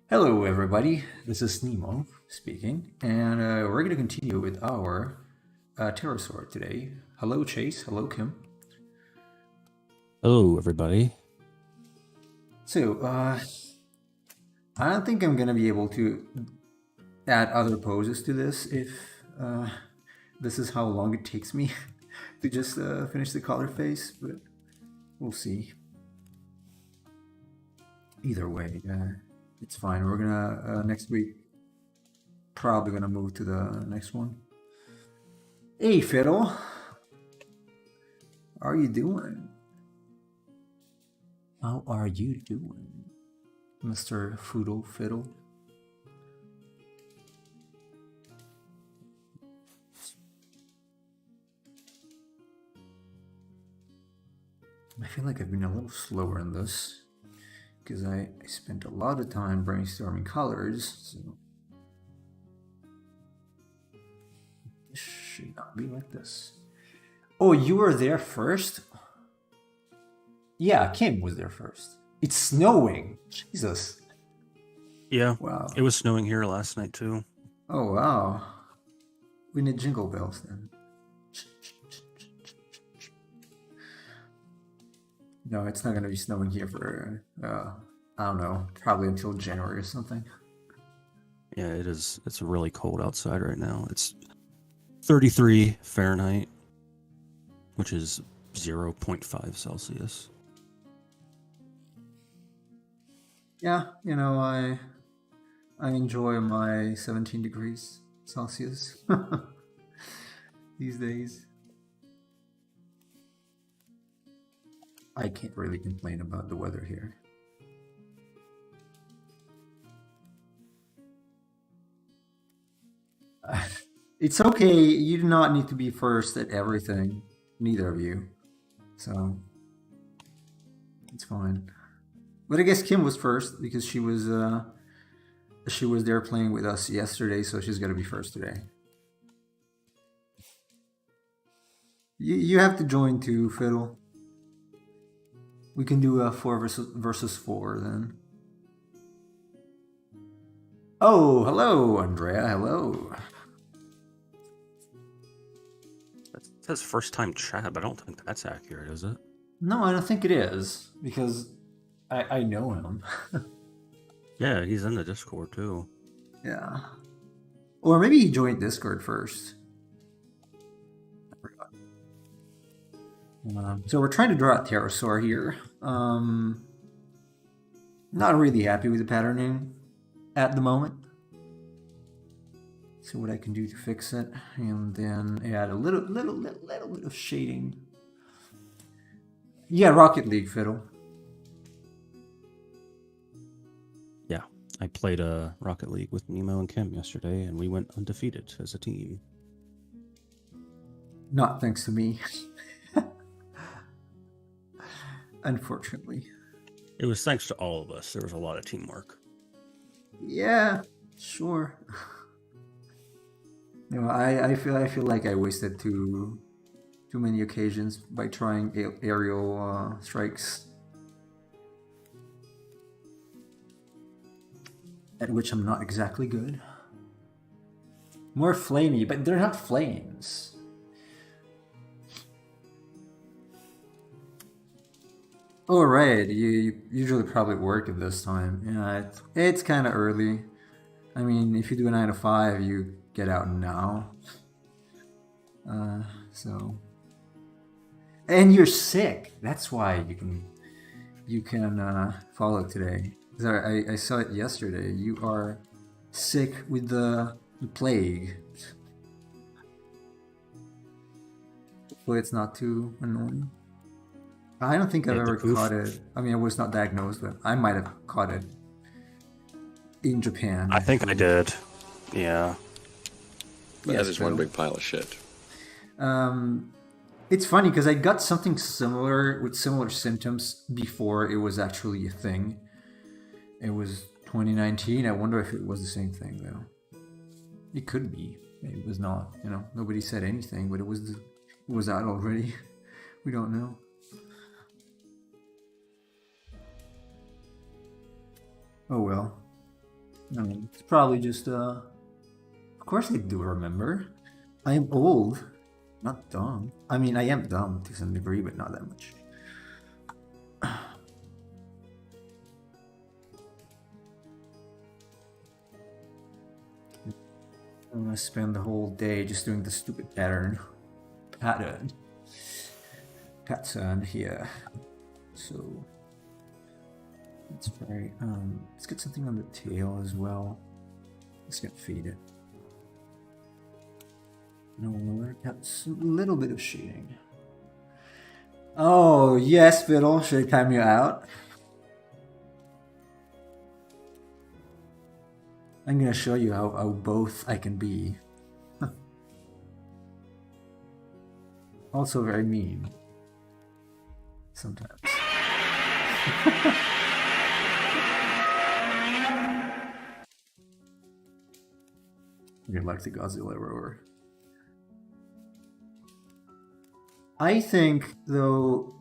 Hello, everybody. This is Nemo speaking, and we're going to continue with our Pterosaur today. Hello, Chase. Hello, Kim. Hello, everybody. So, I don't think I'm going to be able to add other poses to this if this is how long it takes me to just finish the color face, but we'll see. Either way, it's fine. We're gonna, next week, probably gonna move to the next one. Hey, Fiddle. How are you doing? How are you doing, Mr. Foodle Fiddle? I feel like I've been a little slower in this because I spent a lot of time brainstorming colors, so this should not be like this. Oh, you were there first? Yeah, Kim was there first. It's snowing. Jesus. Yeah, Wow. it was snowing here last night too. Oh, wow. We need jingle bells then. No, it's not going to be snowing here for, I don't know, probably until January or something. Yeah, it is. It's really cold outside right now. It's 33 Fahrenheit, which is 0.5 Celsius. Yeah, you know, I enjoy my 17 degrees Celsius these days. I can't really complain about the weather here. It's okay, you do not need to be first at everything, neither of you. So, it's fine. But I guess Kim was first because she was there playing with us yesterday, so she's gonna be first today. You have to join too, Fiddle. We can do a 4 versus 4 then. Oh, hello, Andrea. Hello. That says first time chat, but I don't think that's accurate, is it? No, I don't think it is because I know him. Yeah, he's in the Discord too. Yeah. Or maybe he joined Discord first. I forgot. So we're trying to draw a pterosaur here. Not really happy with the patterning at the moment. See what I can do to fix it, and then add a little bit of shading. Yeah, Rocket League, Fiddle. Yeah, I played Rocket League with Nemo and Kim yesterday, and we went undefeated as a team. Not thanks to me. Unfortunately. It was thanks to all of us. There was a lot of teamwork. Yeah, sure. You know, I feel like I wasted too many occasions by trying aerial strikes, at which I'm not exactly good. More flamey, but they're not flames. Oh, right. You usually probably work at this time. Yeah, it's kind of early. I mean, if you do a 9 to 5, you get out now. So, and you're sick. That's why you can follow today. I saw it yesterday. You are sick with the plague. Hopefully, it's not too annoying. I don't think I've ever caught it. I mean, I was not diagnosed, but I might have caught it in Japan. I think I did. Yeah. That is one big pile of shit. It's funny because I got something similar with similar symptoms before it was actually a thing. It was 2019. I wonder if it was the same thing though. It could be. Maybe it was not. You know, nobody said anything, but it was out already. We don't know. Oh well. It's probably just Of course I do remember. I am old, not dumb. I mean, I am dumb to some degree, but not that much. I'm gonna spend the whole day just doing the stupid pattern. Pattern here. So it's very let's get something on the tail as well. Let's get feed it. No, that's a little bit of shading. Oh yes, Fiddle, should I time you out? I'm gonna show you how both I can be. Also very mean. Sometimes. You're like the Godzilla roar. I think, though,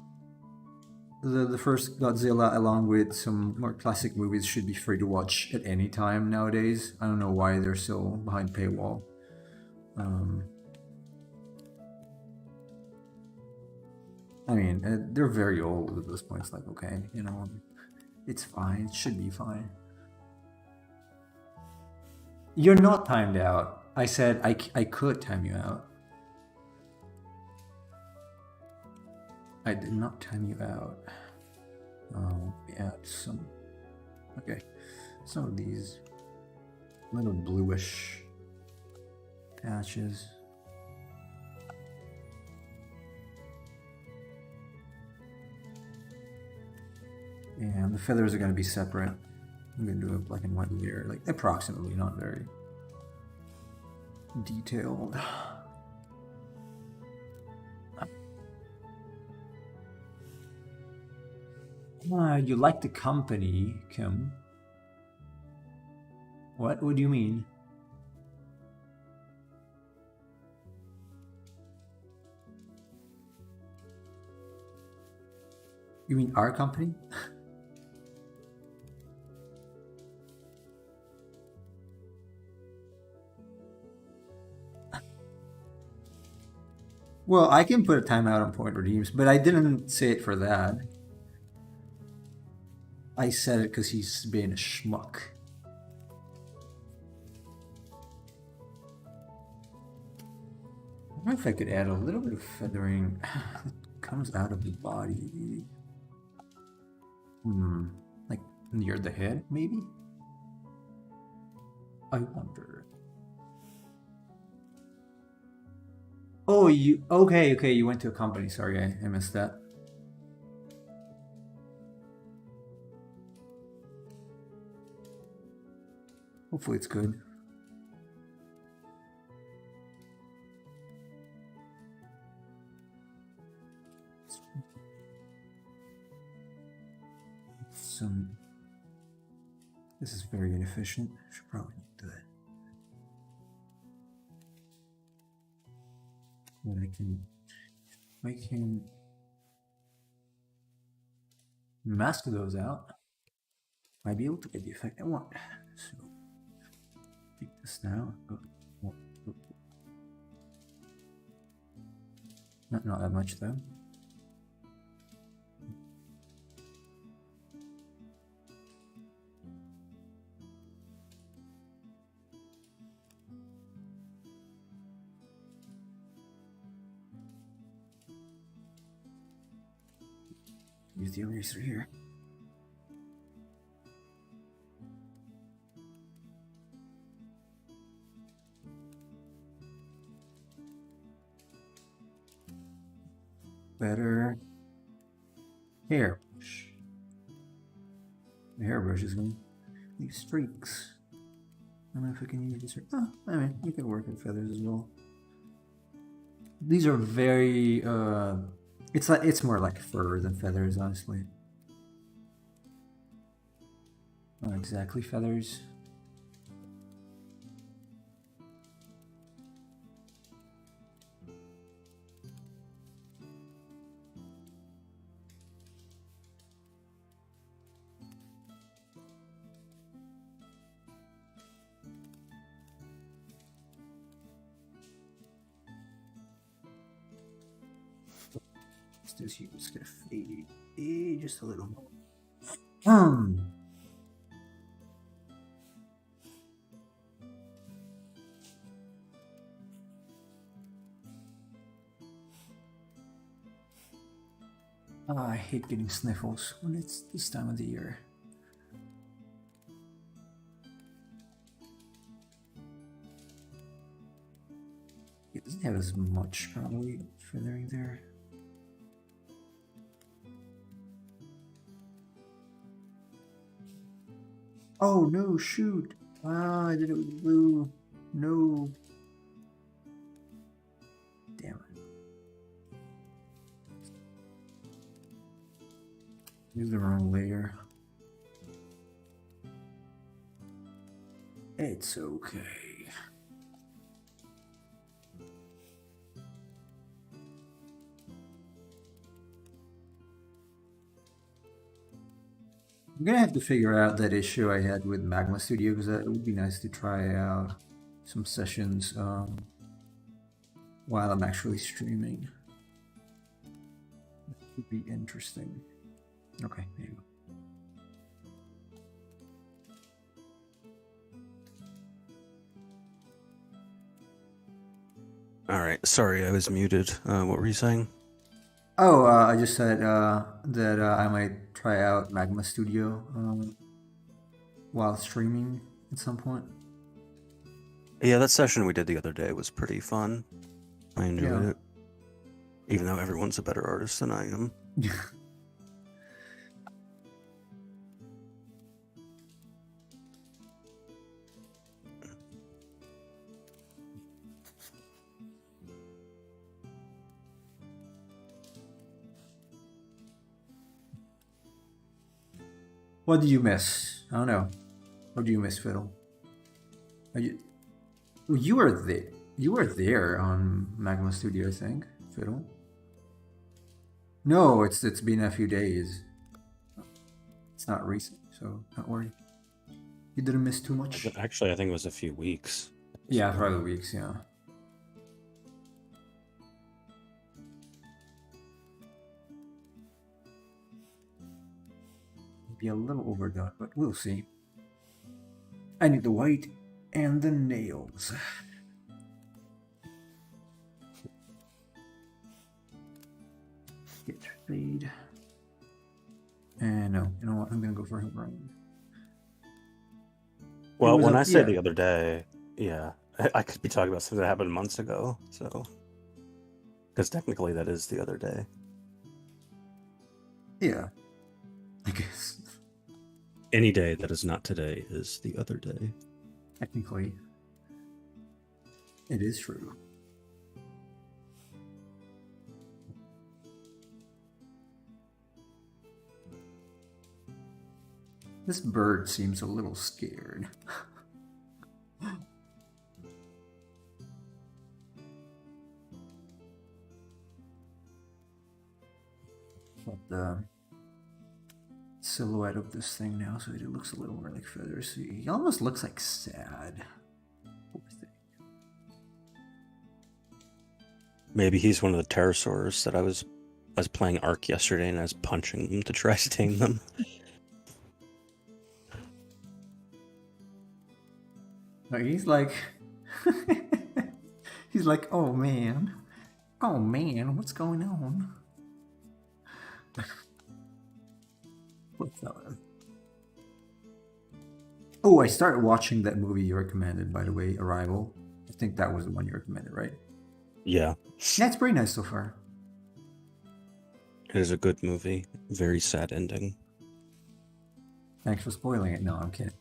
the first Godzilla, along with some more classic movies, should be free to watch at any time nowadays. I don't know why they're still behind paywall. I mean, they're very old at this point. It's like, okay, you know, it's fine. It should be fine. You're not timed out. I said I could time you out. I did not time you out. We add some. Okay, some of these little bluish patches. And the feathers are going to be separate. I'm going to do a black and white layer, like approximately, not very detailed. You like the company, Kim. What do you mean? You mean our company? Well, I can put a timeout on point redeems, but I didn't say it for that. I said it because he's being a schmuck. I wonder if I could add a little bit of feathering that comes out of the body. Like near the head, maybe? I wonder. Oh, okay, you went to a company. Sorry, I missed that. Hopefully it's good. This is very inefficient. I should probably do that. Then I can make him mask those out. Might be able to get the effect I want. So take this now. Not that much though. Use the eraser here. Better hairbrush. The hairbrush is going to leave streaks. I don't know if I can use this. Oh, I mean, you can work with feathers as well. These are very. It's more like fur than feathers, honestly. Not exactly feathers. this here is gonna fade just a little more. I hate getting sniffles when it's this time of the year. It doesn't have as much probably feathering there. Oh no, shoot! Ah, I did it with blue. No. Damn it. Use the wrong layer. It's okay. I'm gonna have to figure out that issue I had with Magma Studio because it would be nice to try out some sessions while I'm actually streaming. That would be interesting. Okay, there you go. All right. Sorry, I was muted. What were you saying? Oh, I just said that I might try out Magma Studio while streaming at some point. Yeah, that session we did the other day was pretty fun. I enjoyed it. Even though everyone's a better artist than I am. What did you miss? I don't know. What do you miss, Fiddle? You were there. You were there on Magma Studio, I think, Fiddle. No, it's been a few days. It's not recent, so don't worry. You didn't miss too much. Actually, I think it was a few weeks. Yeah, probably weeks. Yeah. Be a little overdone, but we'll see. I need the white and the nails. Get fade. And no, you know what? I'm gonna go for Hillbrand. Well, when I say the other day, yeah, I could be talking about something that happened months ago. So, because technically that is the other day. Yeah, I guess. Any day that is not today is the other day. Technically, it is true. This bird seems a little scared. But the silhouette of this thing now, so it looks a little more like feathers. He almost looks like sad. Poor thing. Maybe he's one of the pterosaurs that I was playing Ark yesterday and I was punching them to try to tame them. He's like, he's like, oh man, what's going on? What's that? Oh, I started watching that movie you recommended, by the way, Arrival. I think that was the one you recommended, right? Yeah. That's pretty nice so far. It is a good movie. Very sad ending. Thanks for spoiling it. No, I'm kidding.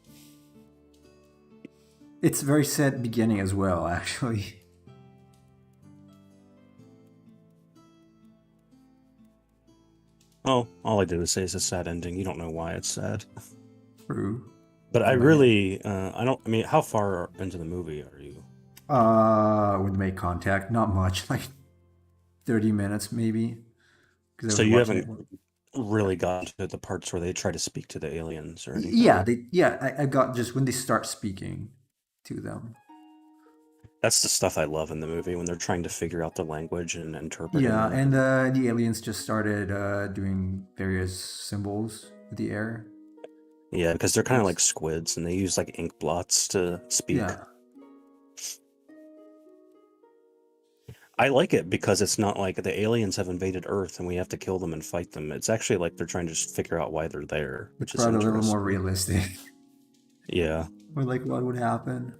It's a very sad beginning as well, actually. Oh, all I did was say it's a sad ending. You don't know why it's sad. True. But I really, I mean, how far into the movie are you? With Make Contact, not much, like 30 minutes maybe. So you haven't really gotten to the parts where they try to speak to the aliens or anything? Yeah, I got just when they start speaking to them. That's the stuff I love in the movie when they're trying to figure out the language and interpreting Yeah, it. and the aliens just started doing various symbols with the air. Yeah, because they're kind of like squids, and they use like ink blots to speak. Yeah. I like it because it's not like the aliens have invaded Earth and we have to kill them and fight them. It's actually like they're trying to just figure out why they're there, It's which is probably a little interesting. more realistic. Yeah. Or like what would happen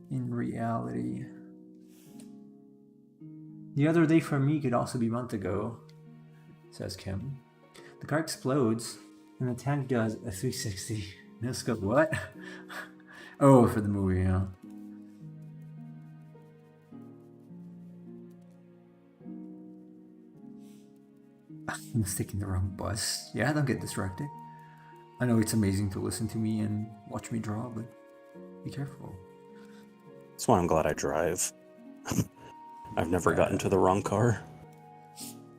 in reality. The other day for me could also be a month ago, says Kim. The car explodes and the tank does a 360. No scope, what? Oh, for the movie, yeah. I'm taking the wrong bus. Yeah, don't get distracted. I know it's amazing to listen to me and watch me draw, but be careful. That's why I'm glad I drive. I've never gotten to the wrong car.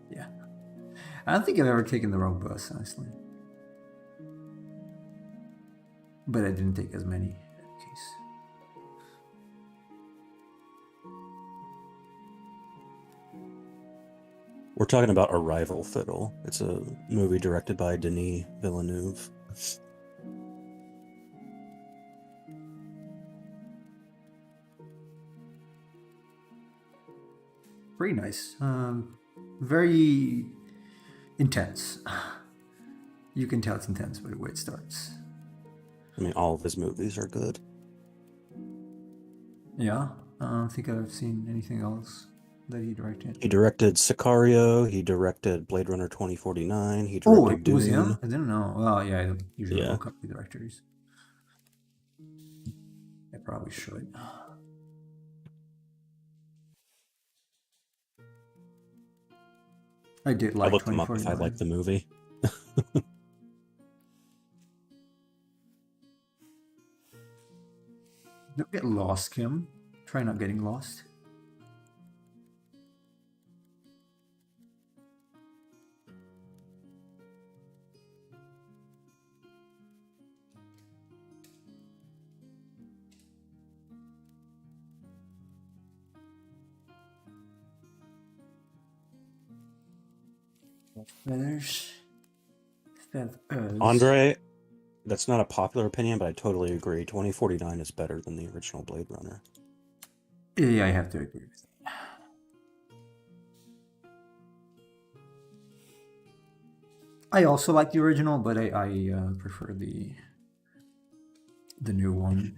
Yeah. I don't think I've ever taken the wrong bus, honestly. But I didn't take as many in that case. We're talking about Arrival Fiddle. It's a movie directed by Denis Villeneuve. Very nice. Very intense. You can tell it's intense by the way it starts. I mean, all of his movies are good. Yeah, I don't think I've seen anything else that he directed. He directed Sicario. He directed Blade Runner 2049. He directed it was Dune. him? I didn't know. Well, yeah, I don't usually Yeah. look up the directors. I probably should. I did like I looked him up if I 2049. liked the movie. Don't get lost, Kim. Try not getting lost. Feathers. Andre, that's not a popular opinion, but I totally agree. 2049 is better than the original Blade Runner. Yeah, I have to agree with that. I also like the original, but I prefer the new one.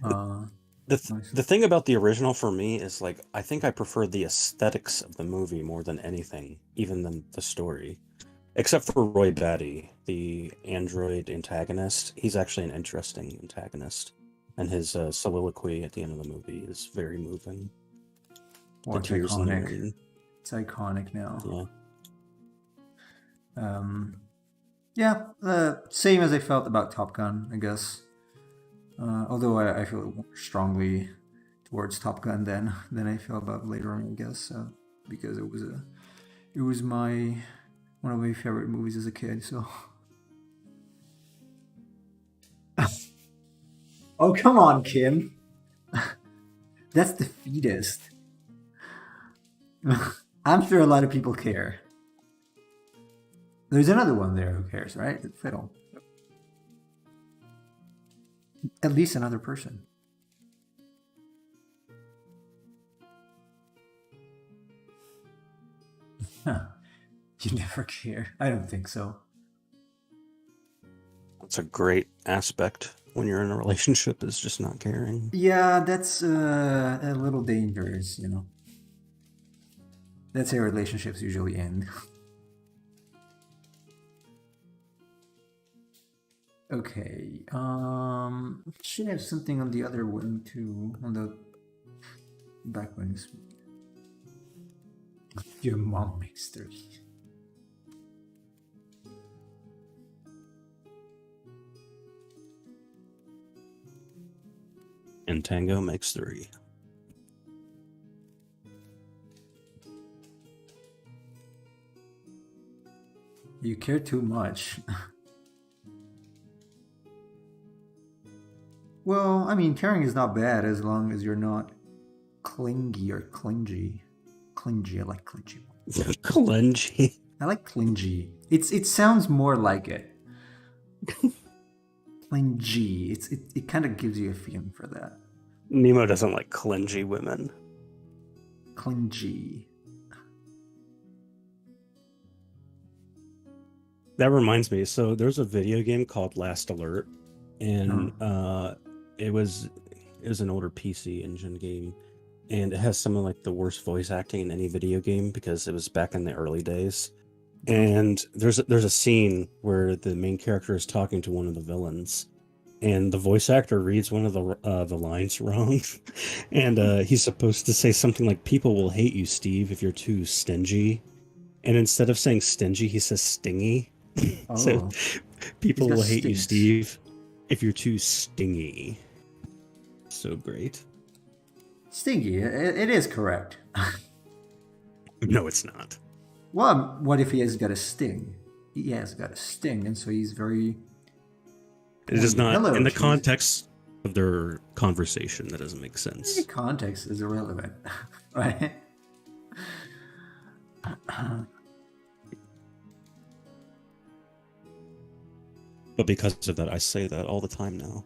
The thing about the original for me is like I think I prefer the aesthetics of the movie more than anything, even than the story. Except for Roy Batty, the android antagonist. He's actually an interesting antagonist. And his soliloquy at the end of the movie is very moving. Well, it's iconic. It's iconic now. Yeah. Same as I felt about Top Gun, I guess. Although I feel more strongly towards Top Gun than I feel about Blade Runner, I guess, because it was one of my favorite movies as a kid. So, oh come on, Kim, that's the fetus. I'm sure a lot of people care. There's another one there. Who cares, right? The fiddle. At least another person. Huh. You never care. I don't think so. That's a great aspect when you're in a relationship, is just not caring. Yeah, that's a little dangerous, you know. That's how relationships usually end. Okay. Should have something on the other one too, on the back ones. Your mom makes 30. And Tango makes 3. You care too much. Well, I mean, caring is not bad as long as you're not clingy or clingy. Clingy, I like clingy. Clingy. I like clingy. It sounds more like it. Clingy. It kind of gives you a feeling for that. Nemo doesn't like clingy women. Clingy. That reminds me. So there's a video game called Last Alert, and it was an older PC Engine game, and it has some of like the worst voice acting in any video game because it was back in the early days. And there's a scene where the main character is talking to one of the villains, and the voice actor reads one of the lines wrong, and he's supposed to say something like, "People will hate you, Steve, if you're too stingy," and instead of saying stingy, he says stingy. Oh. So people will hate you, stinks. Steve, if you're too stingy. So great. Stingy. It is correct. No, it's not. Well, what if he has got a sting? He has got a sting, and so he's very... It is not Hello, in the cheese. context of their conversation. That doesn't make sense. The context is irrelevant, right? But because of that, I say that all the time now.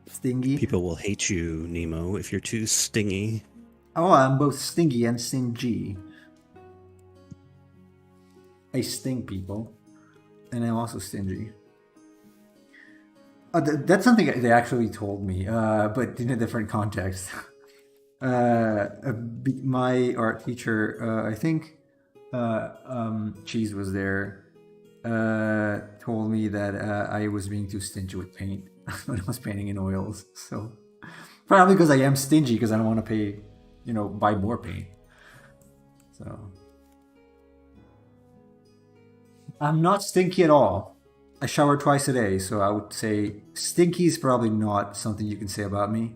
Stingy. People will hate you, Nemo, if you're too stingy. Oh, I'm both stingy and stingy. I sting people, and I'm also stingy. That's something they actually told me, but in a different context. My art teacher, I think Cheese was there, told me that I was being too stingy with paint when I was painting in oils. So probably because I am stingy because I don't want to pay, buy more paint. So I'm not stinky at all. I shower twice a day, so I would say stinky is probably not something you can say about me.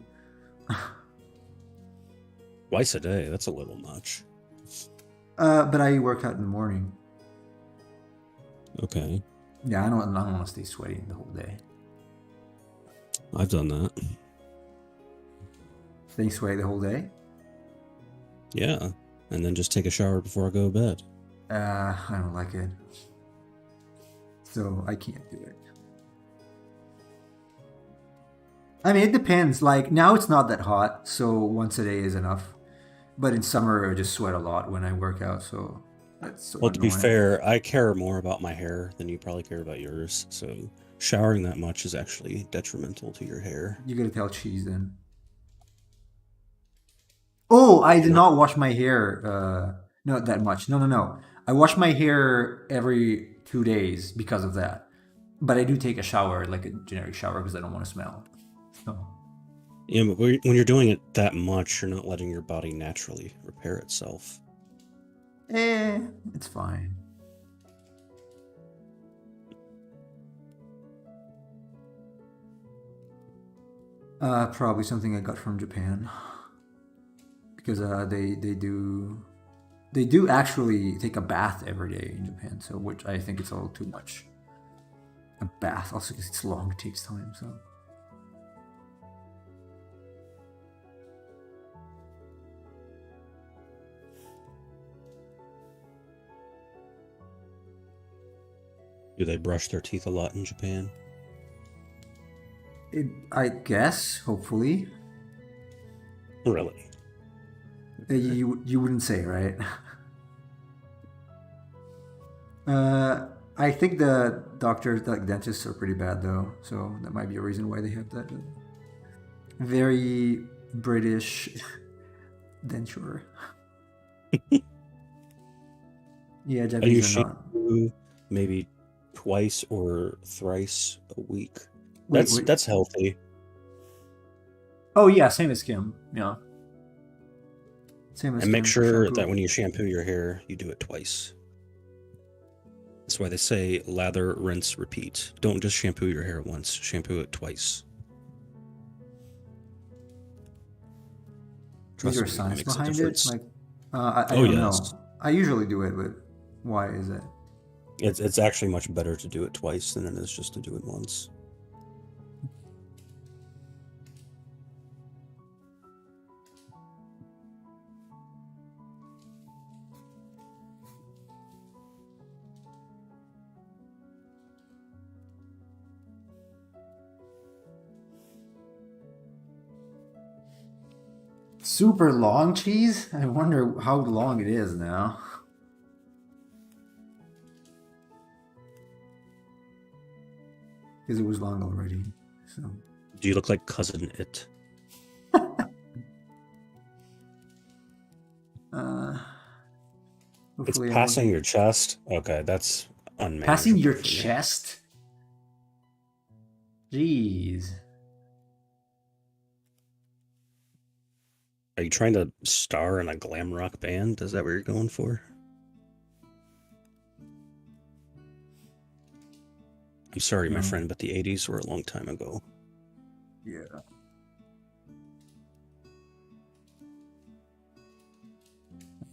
Twice a day, that's a little much. But I work out in the morning. Okay. Yeah, I don't want to stay sweaty the whole day. I've done that. Staying sweaty the whole day? Yeah. And then just take a shower before I go to bed. I don't like it. So I can't do it. I mean, it depends. Like, now it's not that hot, so once a day is enough. But in summer, I just sweat a lot when I work out, so that's so Well, to be annoying. fair, I care more about my hair than you probably care about yours. So showering that much is actually detrimental to your hair. You gotta tell Cheese then. Oh, I did not wash my hair not that much. No. I wash my hair every 2 days because of that. But I do take a shower, like a generic shower, because I don't want to smell. So. Yeah, but when you're doing it that much, you're not letting your body naturally repair itself. It's fine. Probably something I got from Japan. Because they do actually take a bath every day in Japan, so which I think it's a little too much. A bath, also because it's long, it takes time, so. Do they brush their teeth a lot in Japan? I guess, hopefully. Really? You wouldn't say, right? I think the doctors, like dentists, are pretty bad though, so that might be a reason why they have that very British denture. Yeah, Are you Japanese are not. shampoo maybe twice or thrice a week? Wait. That's healthy. Oh yeah, same as Kim. Yeah. Same as And make Kim, sure shampoo. that when you shampoo your hair, you do it twice. That's why they say lather, rinse, repeat. Don't just shampoo your hair once, shampoo it twice. Is there a Trust me, science makes a behind it? difference. Like, I Oh, don't yes. know. I usually do it, but why is it? It's actually much better to do it twice than it is just to do it once. Super long cheese? I wonder how long it is now. Because it was long already. So. Do you look like Cousin It? It's passing your chest? Okay, that's unmanageable. Passing your chest? Jeez. Are you trying to star in a glam rock band? Is that what you're going for? I'm sorry, my friend, but the 80s were a long time ago. Yeah.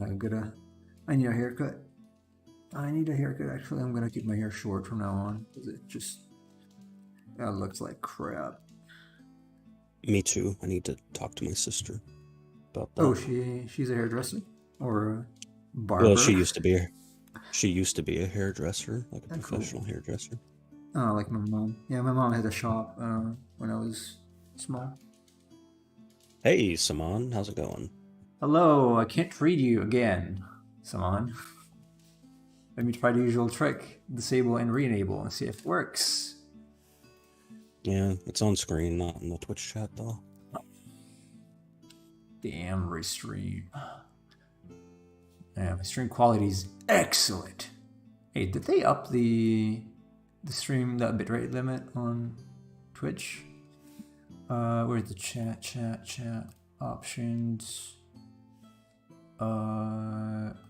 I need a haircut. Actually, I'm gonna keep my hair short from now on. That looks like crap. Me too. I need to talk to my sister about that. Oh, she's a hairdresser? Or a barber? Well, she used to be a hairdresser, like a professional hairdresser. Oh, like my mom. Yeah, my mom had a shop when I was small. Hey, Saman, how's it going? Hello, I can't read you again, Saman. Let me try the usual trick. Disable and re-enable and see if it works. Yeah, it's on screen, not in the Twitch chat, though. Damn, restream. Yeah, my stream quality is excellent. Hey, did they up the bitrate limit on Twitch? Where's the chat options?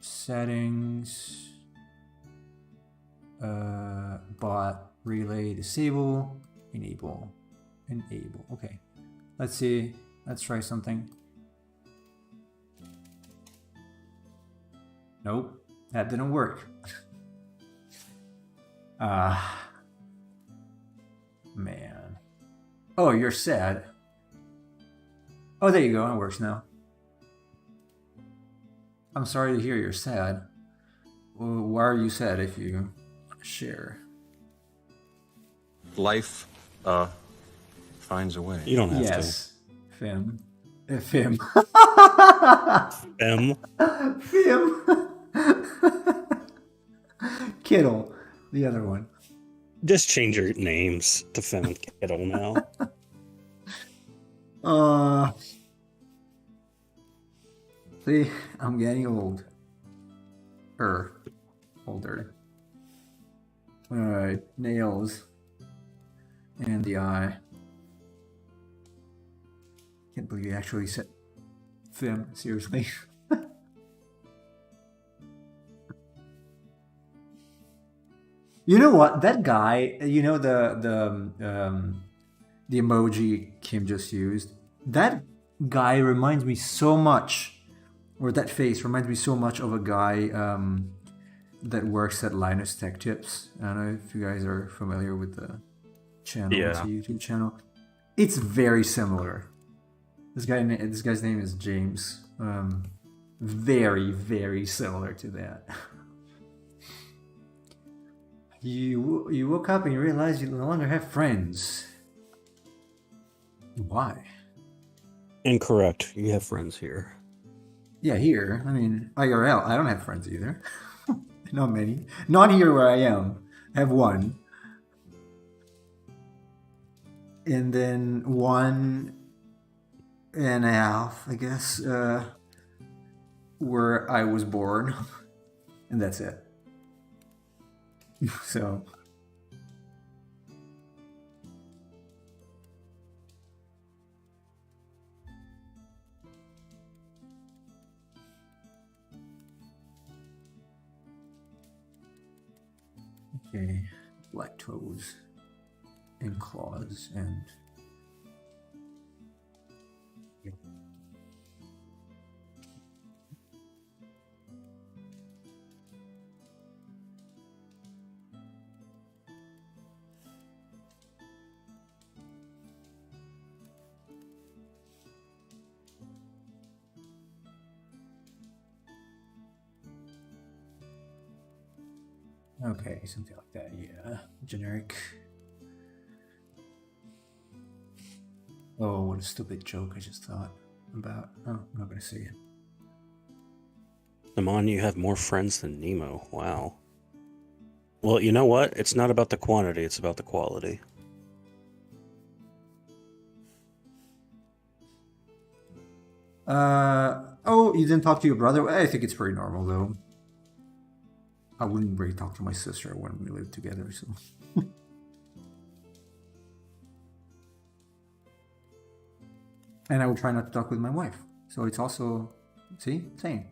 Settings. Bot relay disable, enable. Okay, let's see. Let's try something. Nope, that didn't work. Man. Oh, you're sad. Oh, there you go. It works now. I'm sorry to hear you're sad. Well, why are you sad if you share? Life, finds a way. You don't have yes. to. Fim. Kittle. The other one. Just change your names to Fem and Kittle now. See, I'm getting old. Older. Alright, nails. And the eye. Can't believe you actually said Fim, seriously. You know what? That guy, you know the emoji Kim just used? That guy reminds me so much, or that face reminds me so much of a guy that works at Linus Tech Tips. I don't know if you guys are familiar with the channel. Yeah. It's a YouTube channel. It's very similar. This guy's name is James. Very, very similar to that. You woke up and you realized you no longer have friends. Why? Incorrect. You have friends here. Yeah, here. I mean, IRL. I don't have friends either. Not many. Not here where I am. I have one. And then 1.5, I guess, where I was born. And that's it. So. Okay, black toes and claws and. Okay, something like that, yeah. Generic. Oh, what a stupid joke I just thought. about. Oh, I'm not going to say it. Amon, you have more friends than Nemo. Wow. Well, you know what? It's not about the quantity, it's about the quality. Oh, you didn't talk to your brother? I think it's pretty normal, though. I wouldn't really talk to my sister when we lived together, so. And I would try not to talk with my wife. So it's also, see, same.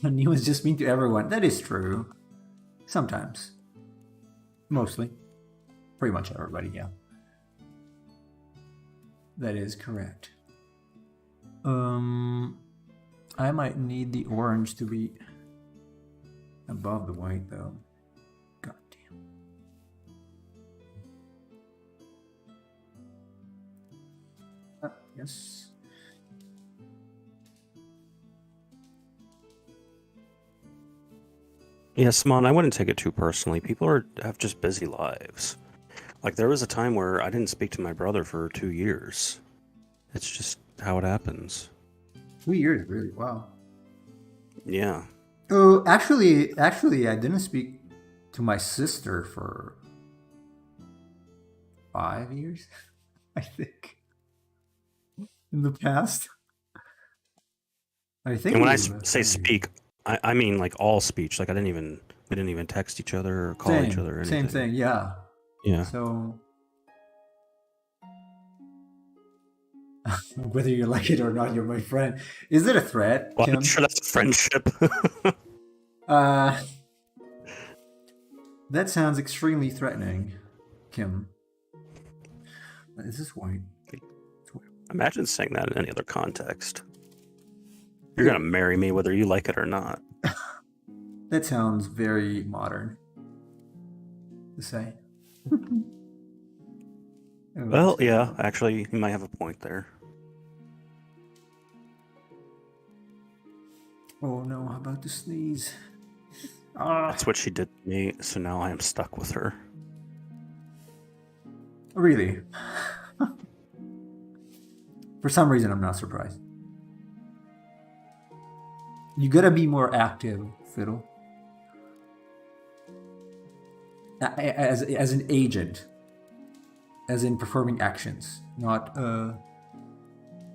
And he was just mean to everyone. That is true. Sometimes. Mostly. Pretty much everybody, yeah. That is correct. I might need the orange to be above the white, though. God damn. Yes. Yes, Mon, I wouldn't take it too personally. People have just busy lives. Like, there was a time where I didn't speak to my brother for 2 years. It's just how it happens. 2 years, really? Wow. Yeah. Oh, actually, I didn't speak to my sister for 5 years, I think. In the past. I think. And when I say speak, I mean like all speech. Like we didn't even text each other or call each other or anything. Same thing, yeah. Yeah. So whether you like it or not, you're my friend. Is it a threat, Well, Kim? I'm sure that's a friendship. That sounds extremely threatening, Kim. Is this white? Imagine saying that in any other context. You're gonna marry me whether you like it or not. That sounds very modern to say. Well, yeah, actually, you might have a point there. Oh no, how about the sneeze? That's what she did to me, so now I am stuck with her. Really? For some reason, I'm not surprised. You gotta be more active, Fiddle. As an agent. As in performing actions, not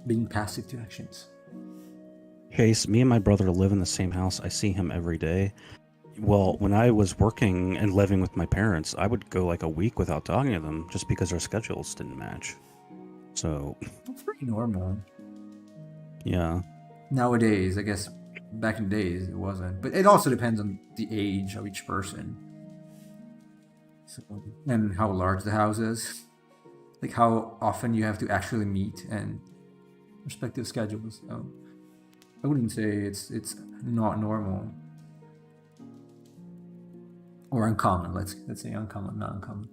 being passive to actions. Chase, me and my brother live in the same house. I see him every day. Well, when I was working and living with my parents, I would go like a week without talking to them just because our schedules didn't match. So That's pretty normal. Yeah. Nowadays, I guess back in the days it wasn't. But it also depends on the age of each person. So, and how large the house is. Like how often you have to actually meet and respective schedules. So I wouldn't say it's not normal. Or uncommon, let's say uncommon, not uncommon.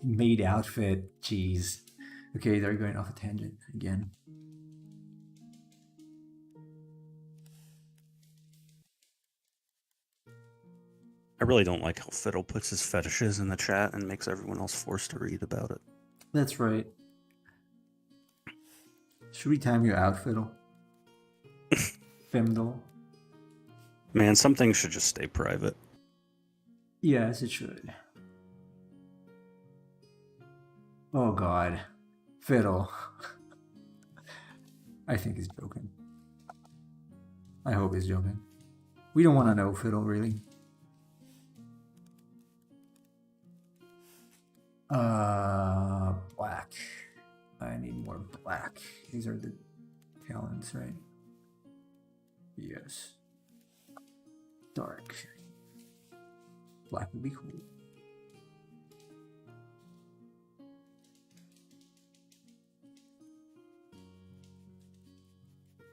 Maid outfit, jeez. Okay, they're going off a tangent again. I really don't like how Fiddle puts his fetishes in the chat and makes everyone else forced to read about it. That's right. Should we time you out, Fiddle? Femdle? Man, some things should just stay private. Yes, it should. Oh god. Fiddle. I think he's joking. I hope he's joking. We don't want to know Fiddle, really. Black. I need more black. These are the talents, right? Yes. Dark. Black would be cool.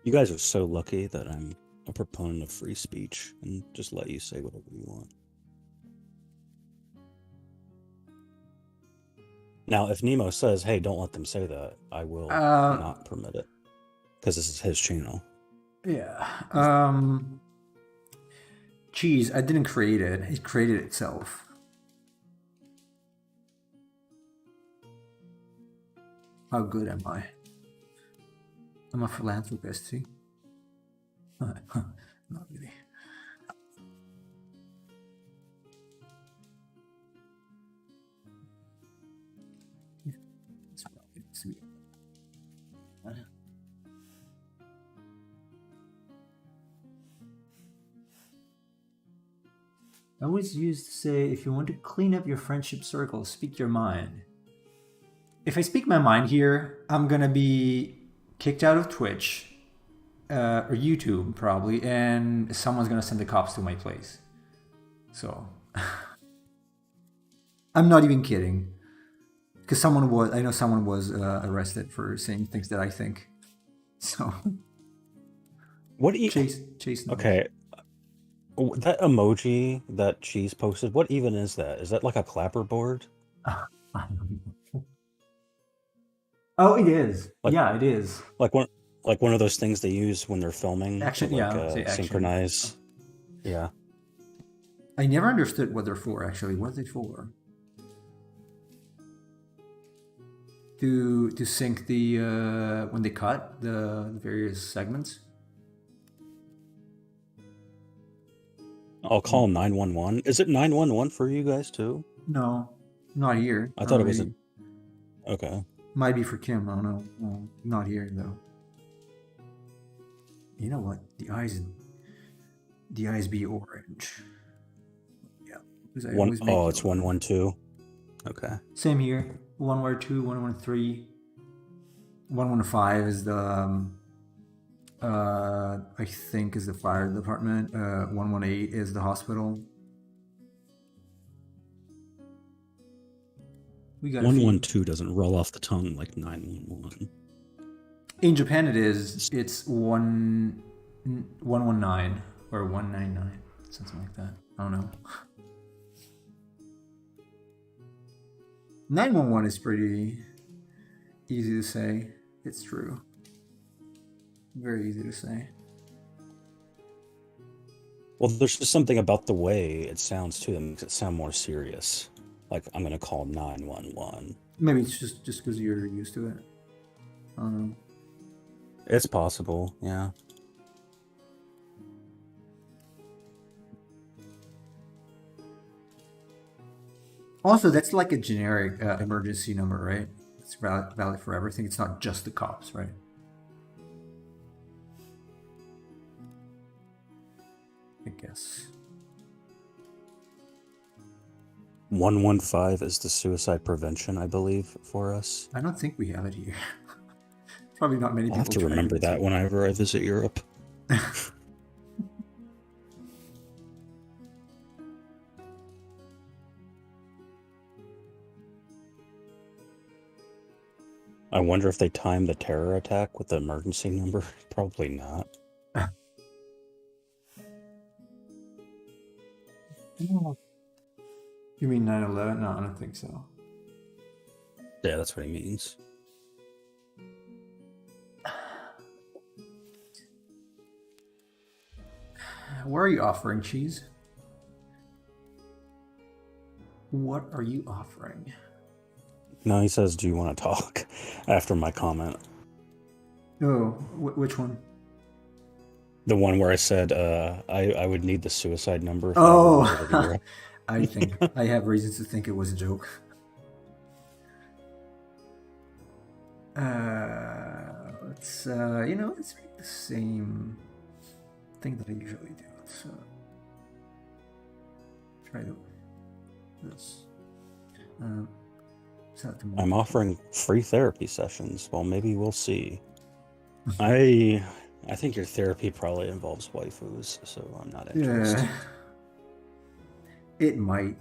You guys are so lucky that I'm a proponent of free speech and just let you say whatever you want. Now, if Nemo says, "Hey, don't let them say that," I will Uh, not permit it because this is his channel. yeah. Cheese, I didn't create it. It created itself. How good am I? I'm a philanthropist, see? Not really. It's probably sweet. I always used to say, if you want to clean up your friendship circle, speak your mind. If I speak my mind here, I'm gonna be kicked out of Twitch or YouTube probably, and someone's gonna send the cops to my place. So I'm not even kidding, because I know someone was arrested for saying things that I think. So What do you? Chase knows. Okay, that emoji that Cheese posted. What even is that? Is that like a clapperboard? I don't know. Oh, it is. Like, yeah, it is. Like one of those things they use when they're filming. Action, to, like, yeah, say action. synchronize. Yeah. I never understood what they're for. Actually, what are they for? To sync the when they cut the various segments. I'll call 911. Is it 911 for you guys too? No, not here. I thought it was Okay. Might be for Kim. I don't know. Well, not here though. You know what? The eyes be orange. Yeah. It's 112. Okay. Same here. 112, 113, 115 is the I think is the fire department. 118 is the hospital. We got 112 doesn't roll off the tongue like 911. In Japan, it is. It's 119 or 199, something like that. I don't know. 911 is pretty easy to say. It's true. Very easy to say. Well, there's just something about the way it sounds too that makes it sound more serious. Like, I'm gonna call 911. Maybe it's just because you're used to it. I don't know. It's possible, yeah. Also, that's like a generic emergency number, right? It's valid for everything. It's not just the cops, right? I guess. 115 is the suicide prevention, I believe, for us. I don't think we have it here. Probably not many people. I'll have to remember that whenever I visit Europe. I wonder if they timed the terror attack with the emergency number. Probably not. You mean 9/11? No, I don't think so. Yeah, that's what he means. What are you offering, Cheese? What are you offering? No, he says, do you want to talk? After my comment. Oh, which one? The one where I said I would need the suicide number. Oh, I think I have reasons to think it was a joke. Let's let's make the same thing that I usually do. Let's try this. I'm offering free therapy sessions. Well, maybe we'll see. I think your therapy probably involves waifus, so I'm not interested. Yeah, it might.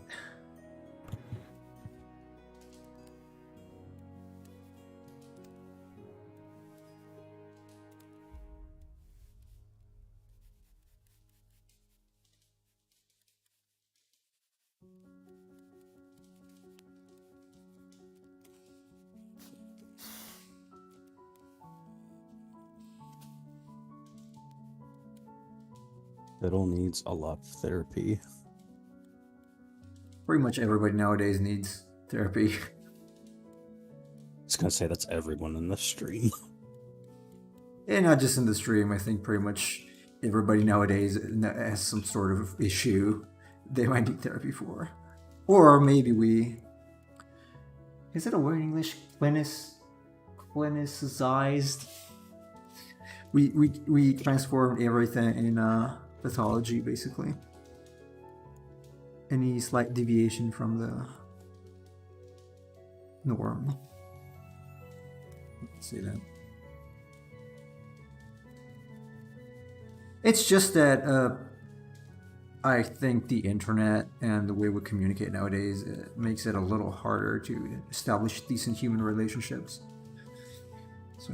Fiddle needs a lot of therapy. Pretty much everybody nowadays needs therapy. I was gonna say that's everyone in this stream. And not just in the stream, I think pretty much everybody nowadays has some sort of issue they might need therapy for. Or maybe we... Is it a word in English? Clinicized? We transformed everything in pathology, basically. Any slight deviation from the norm. Let's see that. It's just that I think the internet and the way we communicate nowadays makes it a little harder to establish decent human relationships. So...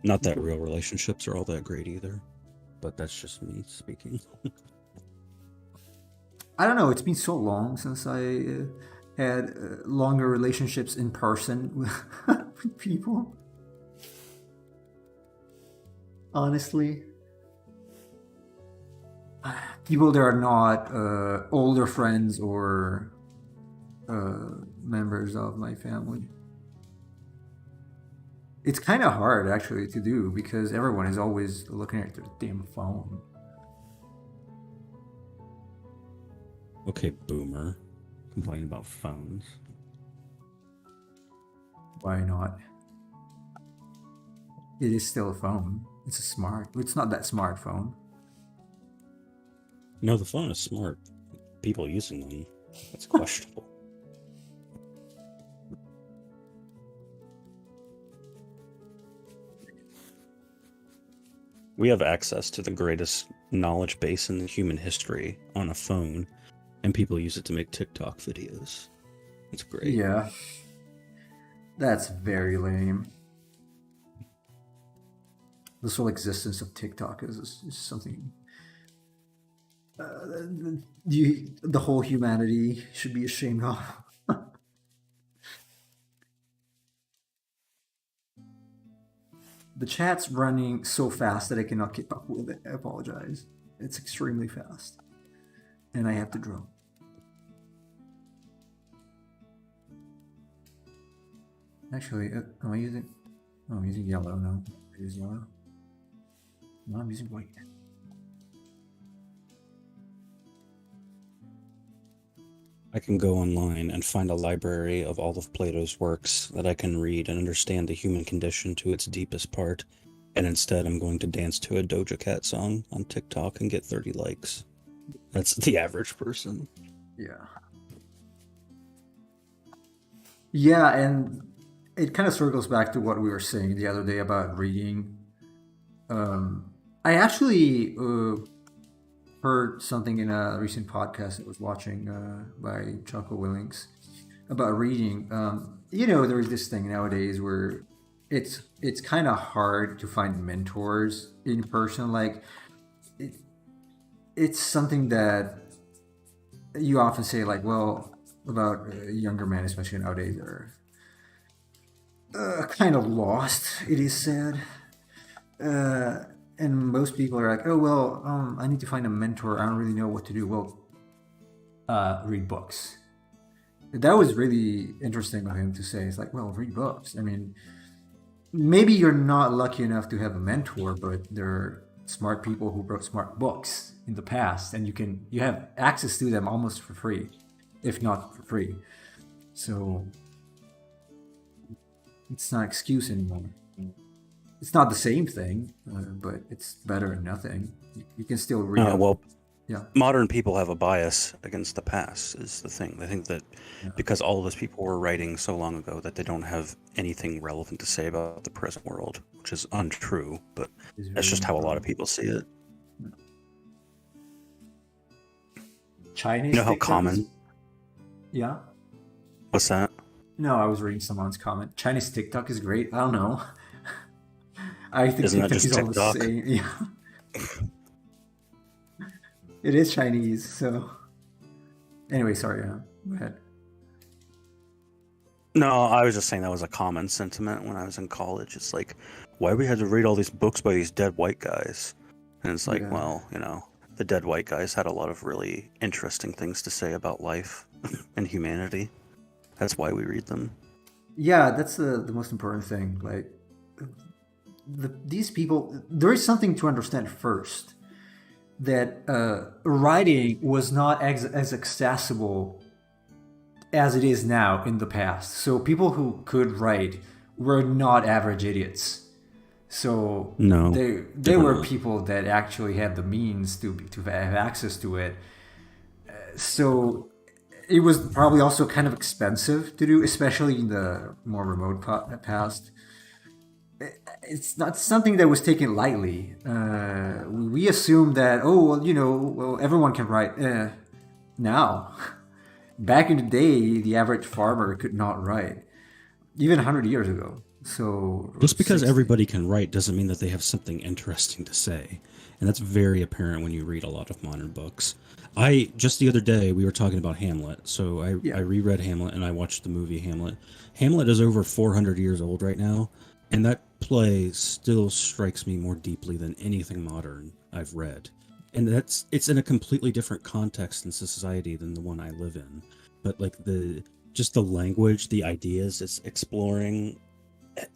Not that real relationships are all that great either, but that's just me speaking. I don't know, it's been so long since I had longer relationships in person with people. Honestly. People that are not older friends or members of my family. It's kind of hard, actually, to do because everyone is always looking at their damn phone. Okay, boomer. Complaining about phones. Why not? It is still a phone. It's not that smartphone. No, the phone is smart. People using them, that's questionable. We have access to the greatest knowledge base in human history on a phone, and people use it to make TikTok videos. It's great. Yeah. That's very lame. This whole existence of TikTok is something the whole humanity should be ashamed of. The chat's running so fast that I cannot keep up with it. I apologize. It's extremely fast. And I have to draw. Actually, am I using... Oh, I'm using yellow, no. I use yellow. No, I'm using white. I can go online and find a library of all of Plato's works that I can read and understand the human condition to its deepest part, and instead I'm going to dance to a Doja Cat song on TikTok and get 30 likes. That's the average person. Yeah. Yeah, and it kind of circles back to what we were saying the other day about reading. I actually heard something in a recent podcast I was watching by Jocko Willings about reading. There's this thing nowadays where it's kind of hard to find mentors in person. Like, it's something that you often say, like, well, about younger men, especially nowadays, are kind of lost, it is said. And most people are like, oh, well, I need to find a mentor. I don't really know what to do. Well, read books. That was really interesting of him to say. It's like, well, read books. I mean, maybe you're not lucky enough to have a mentor, but there are smart people who wrote smart books in the past, and you have access to them almost for free, if not for free. So it's not an excuse anymore. It's not the same thing, but it's better than nothing. You can still read. Yeah. Modern people have a bias against the past, is the thing. They think that because all of those people were writing so long ago that they don't have anything relevant to say about the present world, which is untrue, but that's just how a lot of people see it. Chinese. You know how common? Yeah. What's that? No, I was reading someone's comment. Chinese TikTok is great. I don't know. I think Isn't that TikTok just is all TikTok? the same. Yeah. It is Chinese, so... Anyway, sorry, go ahead. No, I was just saying that was a common sentiment when I was in college. It's like, why we had to read all these books by these dead white guys? And it's like, Yeah. well, the dead white guys had a lot of really interesting things to say about life and humanity. That's why we read them. Yeah, that's the most important thing. Like, these people, there is something to understand first, that writing was not as accessible as it is now in the past. So people who could write were not average idiots. So No, they they were were not. people that actually had the means to have access to it. So it was probably also kind of expensive to do, especially in the more remote past. It's not something that was taken lightly. We assume that, oh well, well, everyone can write. Now, back in the day, the average farmer could not write, even 100 years ago. So Just because 60. everybody can write doesn't mean that they have something interesting to say. And that's very apparent when you read a lot of modern books. Just the other day, we were talking about Hamlet. So I Yeah. reread Hamlet and I watched the movie Hamlet. Hamlet is over 400 years old right now. And that play still strikes me more deeply than anything modern I've read. And it's in a completely different context and society than the one I live in. But like just the language, the ideas it's exploring,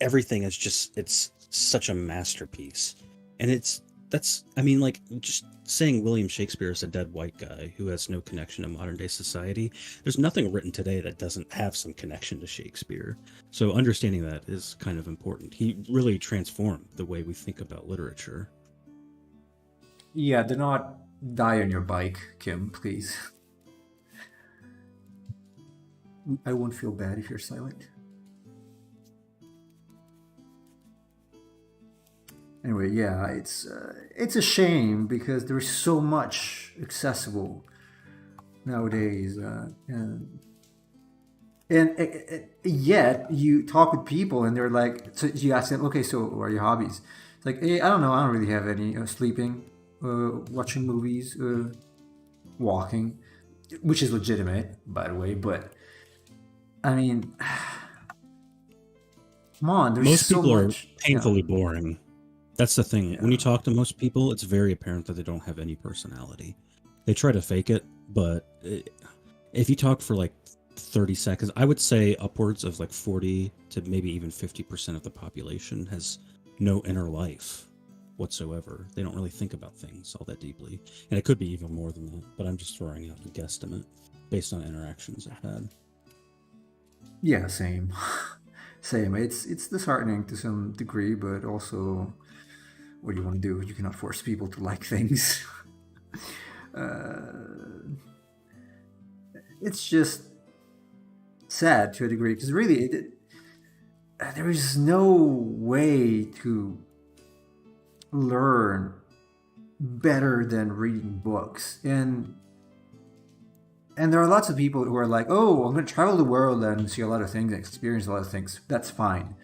everything is just it's such a masterpiece. And that's I mean, like, just saying William Shakespeare is a dead white guy who has no connection to modern day society, there's nothing written today that doesn't have some connection to Shakespeare. So understanding that is kind of important. He really transformed the way we think about literature. Yeah, do not die on your bike, Kim, please. I won't feel bad if you're silent. Anyway, yeah, it's a shame because there's so much accessible nowadays, and yet you talk with people and they're like, so you ask them, okay, so what are your hobbies? It's like, hey, I don't know, I don't really have any. Sleeping, watching movies, walking, which is legitimate, by the way. But I mean, come on, there's Most so people are much. Yeah, painfully boring. That's the thing. When you yeah. talk to most people, it's very apparent that they don't have any personality. They try to fake it, but if you talk for like 30 seconds, I would say upwards of like 40 to maybe even 50% of the population has no inner life whatsoever. They don't really think about things all that deeply. And it could be even more than that, but I'm just throwing out a guesstimate based on interactions I've had. Yeah, same. Same. It's disheartening to some degree, but also, what do you want to do? You cannot force people to like things. It's just sad to a degree because really, there is no way to learn better than reading books, and there are lots of people who are like, oh, I'm going to travel the world and see a lot of things and experience a lot of things. That's fine,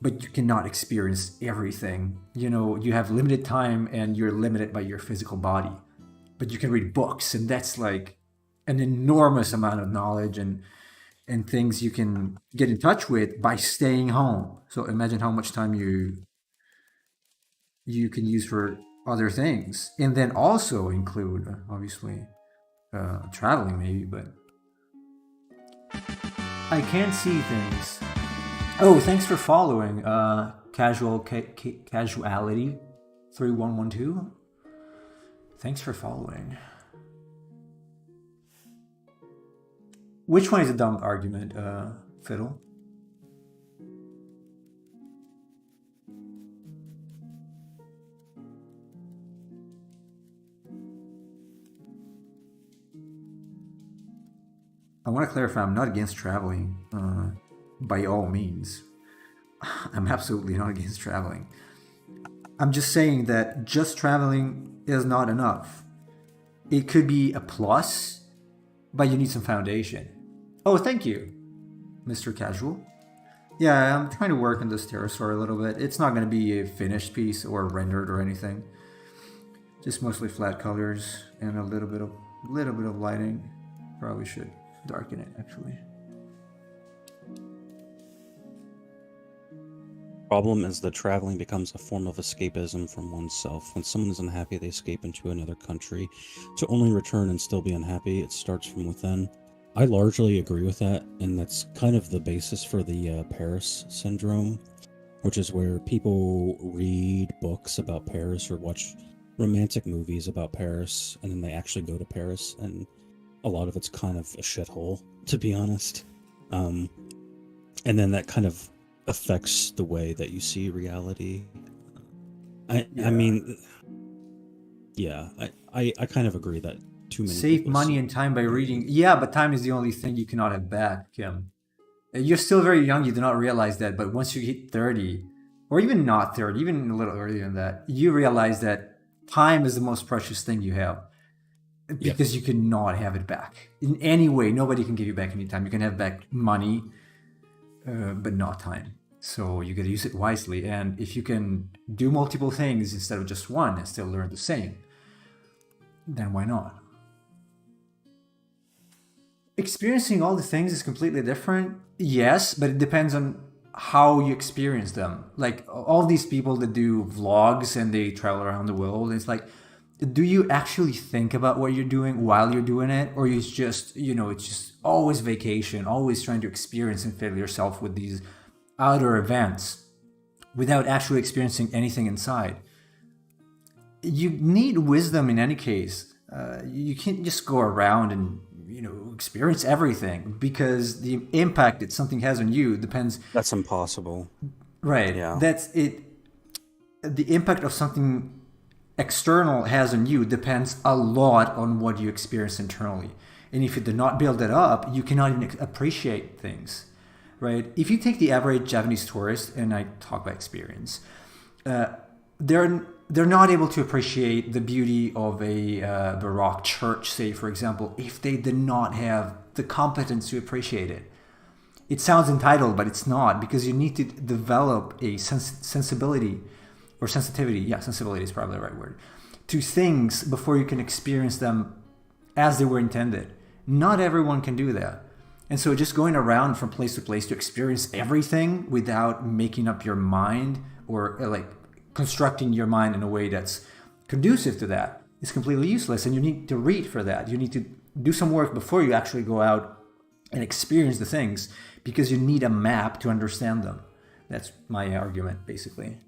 but you cannot experience everything. You have limited time and you're limited by your physical body. But you can read books, and that's like an enormous amount of knowledge and things you can get in touch with by staying home. So imagine how much time you can use for other things, and then also include obviously traveling maybe. But I can't see things. Oh, thanks for following. Casuality 3112. Thanks for following. Which one is a dumb argument, Fiddle? I want to clarify, I'm not against traveling, by all means. I'm absolutely not against traveling. I'm just saying that just traveling is not enough. It could be a plus, but you need some foundation. Oh, thank you, Mr. Casual. Yeah, I'm trying to work on this pterosaur a little bit. It's not going to be a finished piece or rendered or anything. Just mostly flat colors and a little bit of lighting. Probably should darken it actually. problem is that traveling becomes a form of escapism from oneself. When someone is unhappy, they escape into another country to only return and still be unhappy. It starts from within. I largely agree with that, and that's kind of the basis for the Paris syndrome, which is where people read books about Paris or watch romantic movies about Paris, and then they actually go to Paris, and a lot of it's kind of a shithole, to be honest. And then that kind of affects the way that you see reality. I mean, yeah, I kind of agree that too many Save people money and time by reading. Yeah, but time is the only thing you cannot have back, Kim. You're still very young, you do not realize that, but once you hit 30, or even not 30, even a little earlier than that, you realize that time is the most precious thing you have. Because you cannot have it back. In any way, nobody can give you back any time. You can have back money, but not time. So you got to use it wisely. And if you can do multiple things instead of just one and still learn the same, then why not? Experiencing all the things is completely different. Yes, but it depends on how you experience them. Like all these people that do vlogs and they travel around the world, it's like, do you actually think about what you're doing while you're doing it? Or it's just, it's just always vacation, always trying to experience and fill yourself with these outer events without actually experiencing anything inside? You need wisdom in any case. You can't just go around and experience everything, because the impact that something has on you depends. That's impossible. Right. Yeah. That's it. The impact of something external has on you depends a lot on what you experience internally. And if you do not build it up, you cannot even appreciate things. Right? If you take the average Japanese tourist, and I talk by experience, they're not able to appreciate the beauty of a Baroque church, say, for example, if they did not have the competence to appreciate it. It sounds entitled, but it's not, because you need to develop a sensibility or sensitivity. Yeah, sensibility is probably the right word, to things before you can experience them as they were intended. Not everyone can do that. And so just going around from place to place to experience everything without making up your mind or like constructing your mind in a way that's conducive to that is completely useless. And you need to read for that. You need to do some work before you actually go out and experience the things, because you need a map to understand them. That's my argument, basically.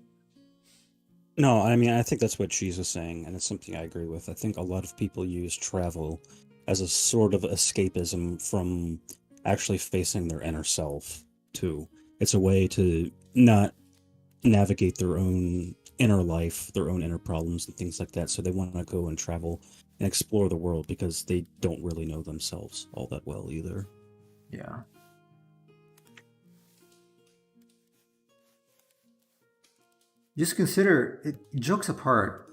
No, I mean, I think that's what Jesus is saying, and it's something I agree with. I think a lot of people use travel as a sort of escapism from actually facing their inner self, too. It's a way to not navigate their own inner life, their own inner problems and things like that. So they want to go and travel and explore the world because they don't really know themselves all that well either. Yeah. Just consider, jokes apart,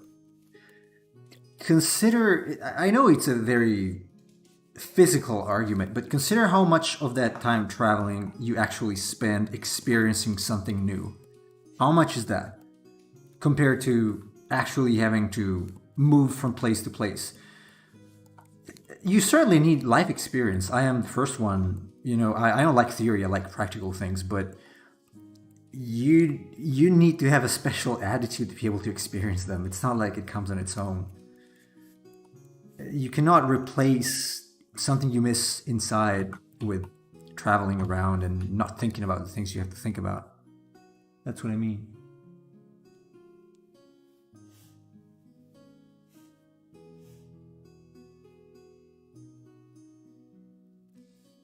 I know it's a very physical argument, but consider how much of that time traveling you actually spend experiencing something new. How much is that compared to actually having to move from place to place? You certainly need life experience. I am the first one. I don't like theory. I like practical things, but you need to have a special attitude to be able to experience them. It's not like it comes on its own. You cannot replace something you miss inside with traveling around and not thinking about the things you have to think about. That's what I mean.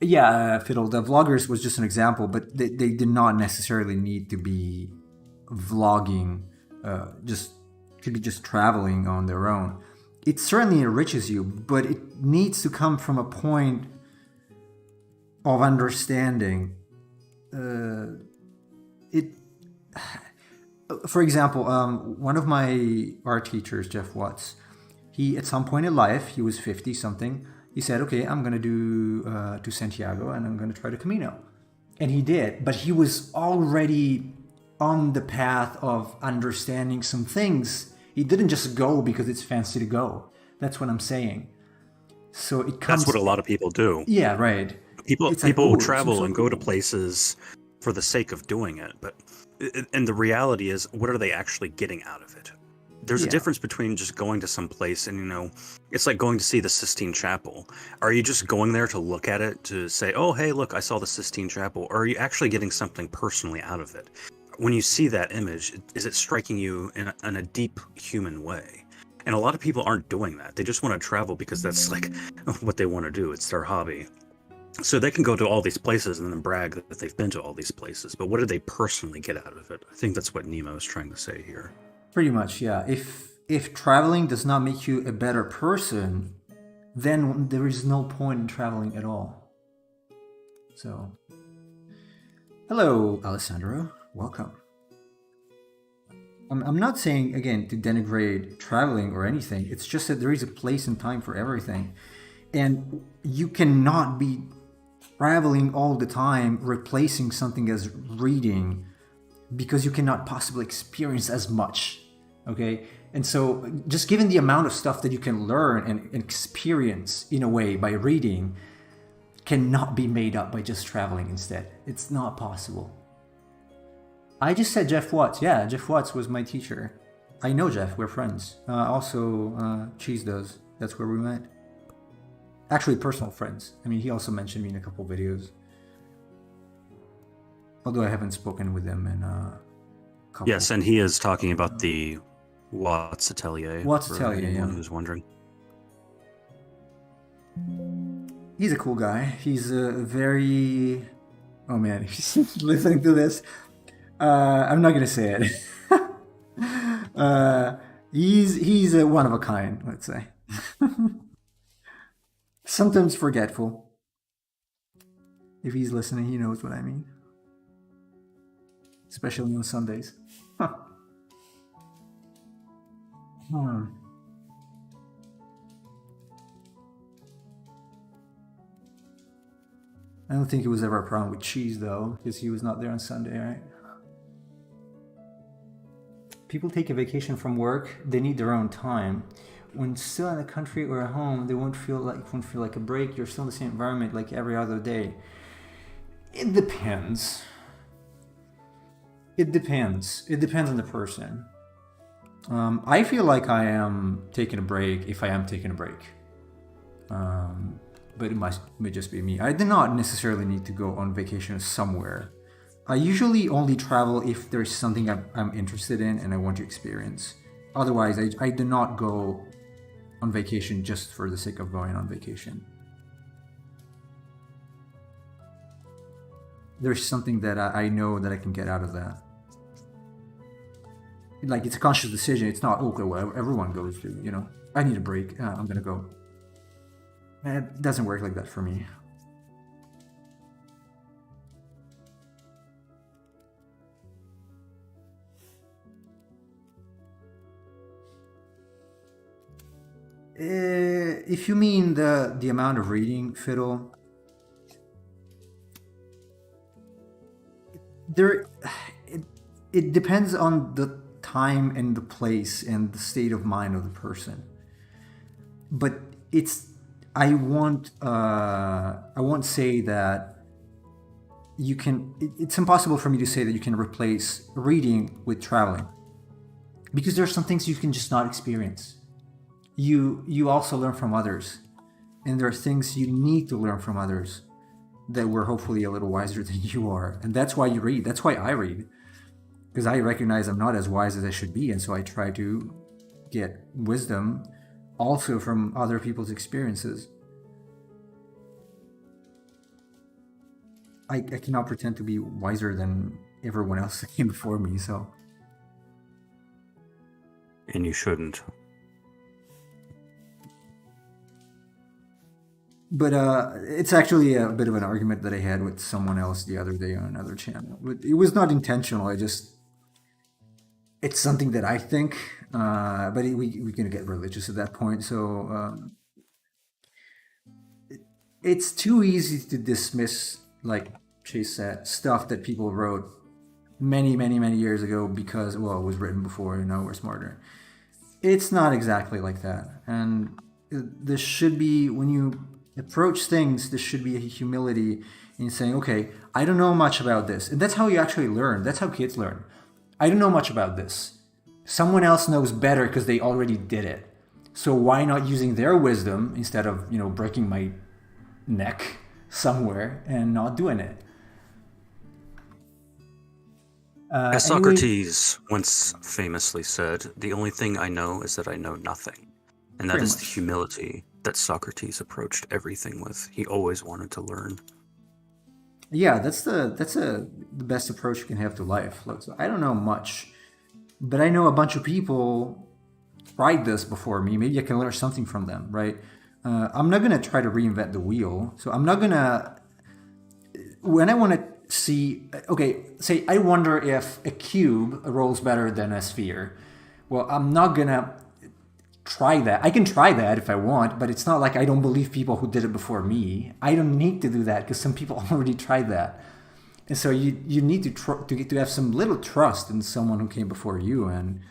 Yeah, Fiddle, the vloggers was just an example, but they did not necessarily need to be vlogging, could be just traveling on their own. It certainly enriches you, but it needs to come from a point of understanding. For example, one of my art teachers, Jeff Watts, he at some point in life, he was 50 something. He said, okay, I'm going to do to Santiago and I'm going to try to Camino. And he did, but he was already on the path of understanding some things. He didn't just go because it's fancy to go. That's what I'm saying. So it comes. That's what a lot of people do. Yeah, right. People will travel and go to places for the sake of doing it, but And the reality is, what are they actually getting out of it? There's a difference between just going to some place and, it's like going to see the Sistine Chapel. Are you just going there to look at it, to say, oh, hey, look, I saw the Sistine Chapel? Or are you actually getting something personally out of it? When you see that image, is it striking you in a deep human way? And a lot of people aren't doing that. They just want to travel because that's like what they want to do. It's their hobby. So they can go to all these places and then brag that they've been to all these places. But what did they personally get out of it? I think that's what Nemo is trying to say here. Pretty much, yeah. If traveling does not make you a better person, then there is no point in traveling at all. So, hello, Alessandro. Welcome. I'm not saying, again, to denigrate traveling or anything. It's just that there is a place and time for everything. And you cannot be traveling all the time, replacing something as reading, because you cannot possibly experience as much. Okay? And so just given the amount of stuff that you can learn and experience in a way by reading cannot be made up by just traveling instead. It's not possible. I just said Jeff Watts. Yeah, Jeff Watts was my teacher. I know Jeff. We're friends. Also, Cheese does. That's where we met. Actually, personal friends. I mean, he also mentioned me in a couple videos. Although I haven't spoken with him in a couple. Yes, and he is talking about the Watts Atelier. Watts Atelier, yeah. Who's wondering. He's a cool guy. He's a very... Oh man, if he's listening to this, I'm not gonna say it. He's a one of a kind, let's say. Sometimes forgetful. If he's listening, he knows what I mean. Especially on Sundays. I don't think it was ever a problem with Cheese though, because he was not there on Sunday, right? People take a vacation from work, they need their own time. When still in the country or at home, they won't feel like a break. You're still in the same environment like every other day. It depends. It depends on the person. I feel like I am taking a break if I am taking a break. But it may just be me. I do not necessarily need to go on vacation somewhere. I usually only travel if there's something I'm interested in and I want to experience. Otherwise, I do not go on vacation just for the sake of going on vacation. There's something that I know that I can get out of that. Like, it's a conscious decision. It's not, okay, well, everyone goes to, I need a break. I'm going to go. It doesn't work like that for me. If you mean the amount of reading, Fiddle, it depends on the time and the place and the state of mind of the person. But I won't say that you can. It's impossible for me to say that you can replace reading with traveling, because there are some things you can just not experience. You also learn from others, and there are things you need to learn from others that we're hopefully a little wiser than you are, and that's why you read. That's why I read, because I recognize I'm not as wise as I should be, and so I try to get wisdom also from other people's experiences. I cannot pretend to be wiser than everyone else that came before me, so. And you shouldn't. But it's actually a bit of an argument that I had with someone else the other day on another channel. But it was not intentional. It's something that I think, but we're going to get religious at that point. So it's too easy to dismiss, like Chase said, stuff that people wrote many, many, many years ago because, well, it was written before and now we're smarter. It's not exactly like that. And this should be, when you approach things, there should be a humility in saying, okay, I don't know much about this. And that's how you actually learn. That's how kids learn. I don't know much about this. Someone else knows better because they already did it. So why not using their wisdom instead of, breaking my neck somewhere and not doing it? As Socrates once famously said, the only thing I know is that I know nothing. And that is the humility that Socrates approached everything with. He always wanted to learn. Yeah, that's the best approach you can have to life. Look, so I don't know much, but I know a bunch of people tried this before me. Maybe I can learn something from them, right? I'm not going to try to reinvent the wheel. So I'm not going to... When I want to see... Okay, say I wonder if a cube rolls better than a sphere. Well, I'm not going to try that. I can try that if I want, but it's not like I don't believe people who did it before me. I don't need to do that because some people already tried that. And so you need to have some little trust in someone who came before you, and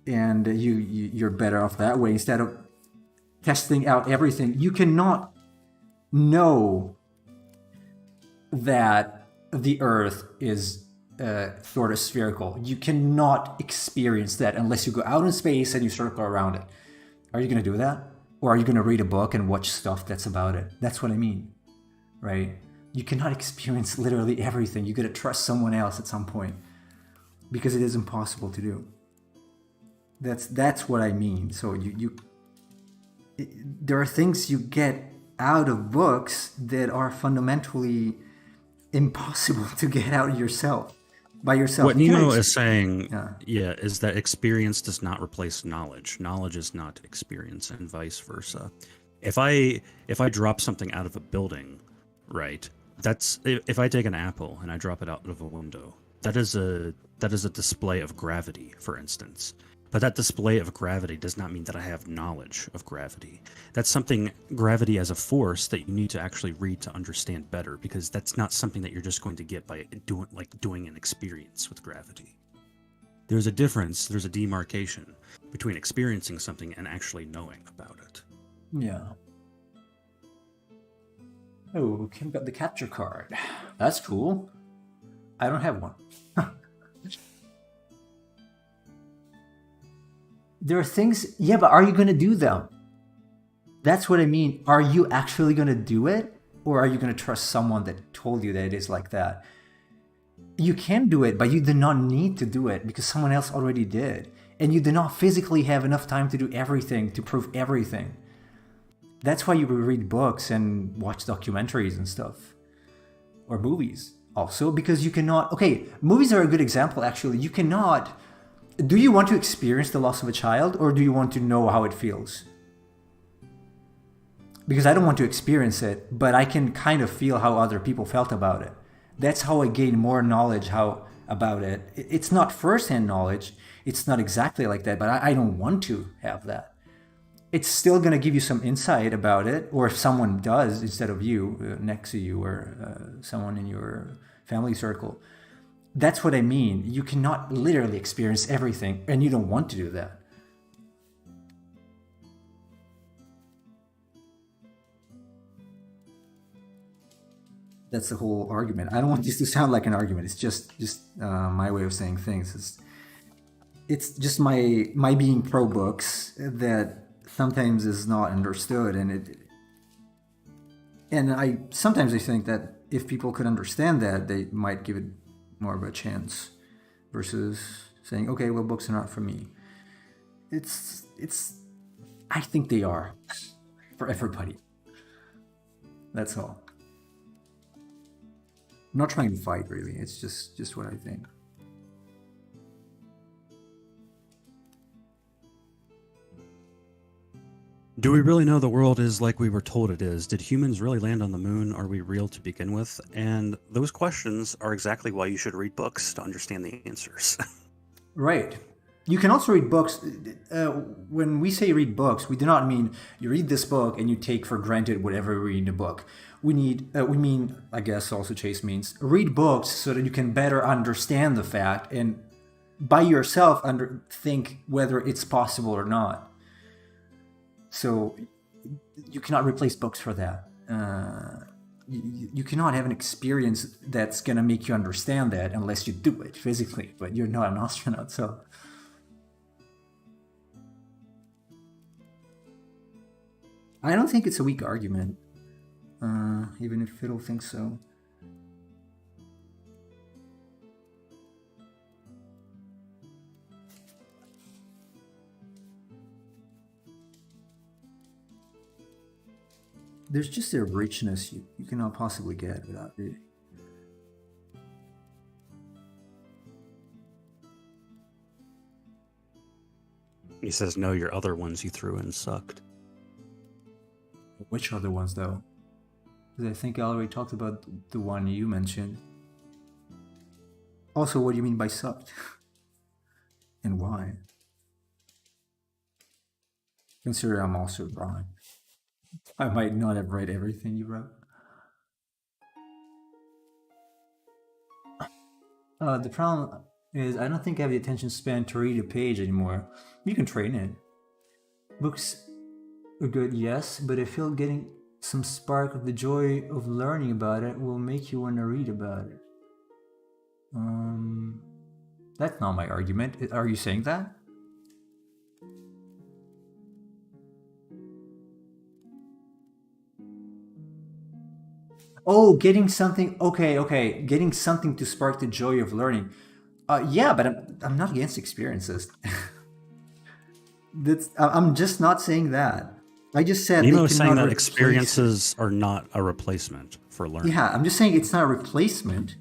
you're better off that way instead of testing out everything. You cannot know that the Earth is sort of spherical. You cannot experience that unless you go out in space and you circle around it. Are you going to do that? Or are you going to read a book and watch stuff that's about it? That's what I mean, right? You cannot experience literally everything. You got to trust someone else at some point because it is impossible to do. That's what I mean. So there are things you get out of books that are fundamentally impossible to get out yourself. By yourself. What Nemo is saying, is that experience does not replace knowledge. Knowledge is not experience, and vice versa. If I drop something out of a building, right? That's if I take an apple and I drop it out of a window. That is a display of gravity, for instance. But that display of gravity does not mean that I have knowledge of gravity. That's something, gravity as a force, that you need to actually read to understand better, because that's not something that you're just going to get by doing an experience with gravity. There's a difference, there's a demarcation between experiencing something and actually knowing about it. Yeah. Oh, Kim got the capture card. That's cool. I don't have one. There are things, yeah, but are you going to do them? That's what I mean. Are you actually going to do it? Or are you going to trust someone that told you that it is like that? You can do it, but you do not need to do it because someone else already did. And you do not physically have enough time to do everything, to prove everything. That's why you read books and watch documentaries and stuff. Or movies also, because you cannot... Okay, movies are a good example, actually. You cannot... Do you want to experience the loss of a child, or do you want to know how it feels? Because I don't want to experience it, but I can kind of feel how other people felt about it. That's how I gain more knowledge about it. It's not first-hand knowledge. It's not exactly like that, but I don't want to have that. It's still going to give you some insight about it, or if someone does instead of you, next to you, or someone in your family circle. That's what I mean. You cannot literally experience everything, and you don't want to do that. That's the whole argument. I don't want this to sound like an argument. It's just my way of saying things. It's just my being pro books that sometimes is not understood, and I sometimes I think that if people could understand that, they might give it more of a chance versus saying, okay, well, books are not for me. I think they are for everybody. That's all. I'm not trying to fight, really. It's just what I think. Do we really know the world is like we were told it is? Did humans really land on the moon? Are we real to begin with? And those questions are exactly why you should read books, to understand the answers. Right. You can also read books. When we say read books, we do not mean you read this book and you take for granted whatever we read in the book. We mean, I guess also Chase means, read books so that you can better understand the fact and by yourself think whether it's possible or not. So you cannot replace books for that. you cannot have an experience that's gonna make you understand that unless you do it physically. But you're not an astronaut, so. I don't think it's a weak argument, even if Fiddle thinks so. There's just a richness you cannot possibly get without reading. He says, no, your other ones you threw in sucked. Which other ones, though? Because I think I already talked about the one you mentioned. Also, what do you mean by sucked? And why? Consider I'm also drawing. I might not have read everything you wrote. The problem is I don't think I have the attention span to read a page anymore. You can train it. Books are good, yes, but I feel getting some spark of the joy of learning about it will make you want to read about it. That's not my argument. Are you saying that? Oh, getting something. Okay. Getting something to spark the joy of learning. Yeah, but I'm not against experiences. I'm just not saying that. I just said Nemo is saying that experiences are not a replacement for learning. Yeah, I'm just saying it's not a replacement.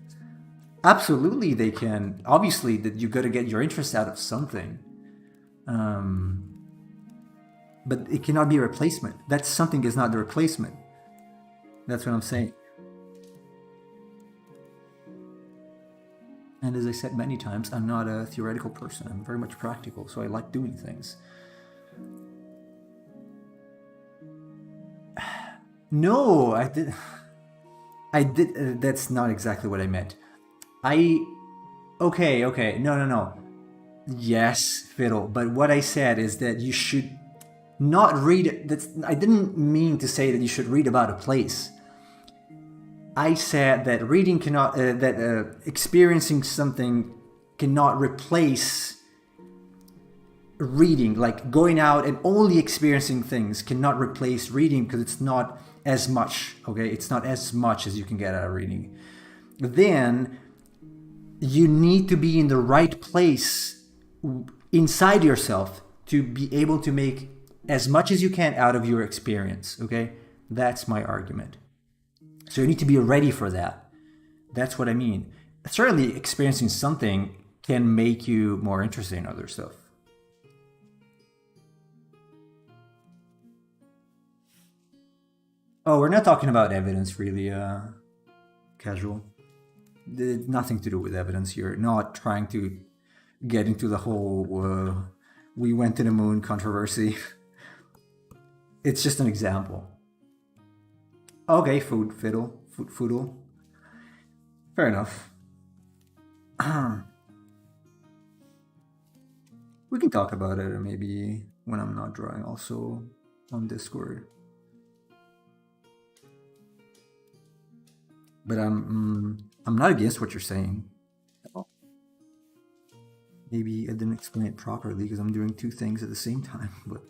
Absolutely, they can. Obviously, that you got to get your interest out of something. But it cannot be a replacement. That something is not the replacement. That's what I'm saying. And as I said many times, I'm not a theoretical person. I'm very much practical, so I like doing things. No, I did. That's not exactly what I meant. Okay. No. Yes, Fiddle. But what I said is that you should not read. I didn't mean to say that you should read about a place. I said that reading cannot, experiencing something cannot replace reading. Like going out and only experiencing things cannot replace reading because it's not as much. Okay, it's not as much as you can get out of reading. Then you need to be in the right place inside yourself to be able to make as much as you can out of your experience. Okay, that's my argument. So you need to be ready for that. That's what I mean. Certainly experiencing something can make you more interested in other stuff. Oh, we're not talking about evidence really, Casual. Nothing to do with evidence here. Not trying to get into the whole we went to the moon controversy. It's just an example. Okay, foodle. Fair enough. We can talk about it maybe when I'm not drawing, also on Discord. But I'm not against what you're saying. Maybe I didn't explain it properly because I'm doing two things at the same time, but.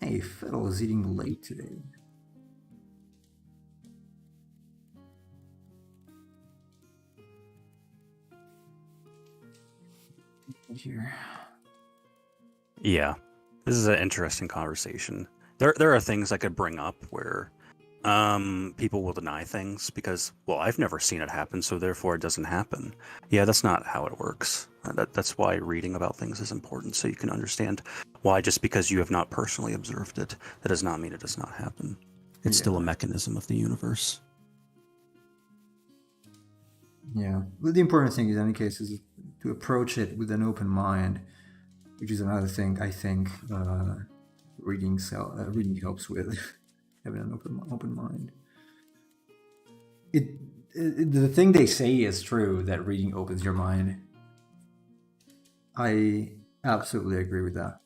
Hey, Fiddle is eating late today. Here. Yeah, this is an interesting conversation. There are things I could bring up where people will deny things because, well, I've never seen it happen, so therefore it doesn't happen. Yeah, that's not how it works. That's why reading about things is important, so you can understand why just because you have not personally observed it, that does not mean it does not happen. It's still a mechanism of the universe. Yeah, but the important thing in any case is to approach it with an open mind, which is another thing I think reading helps with. Having an open mind. The thing they say is true, that reading opens your mind. I Absolutely agree with that.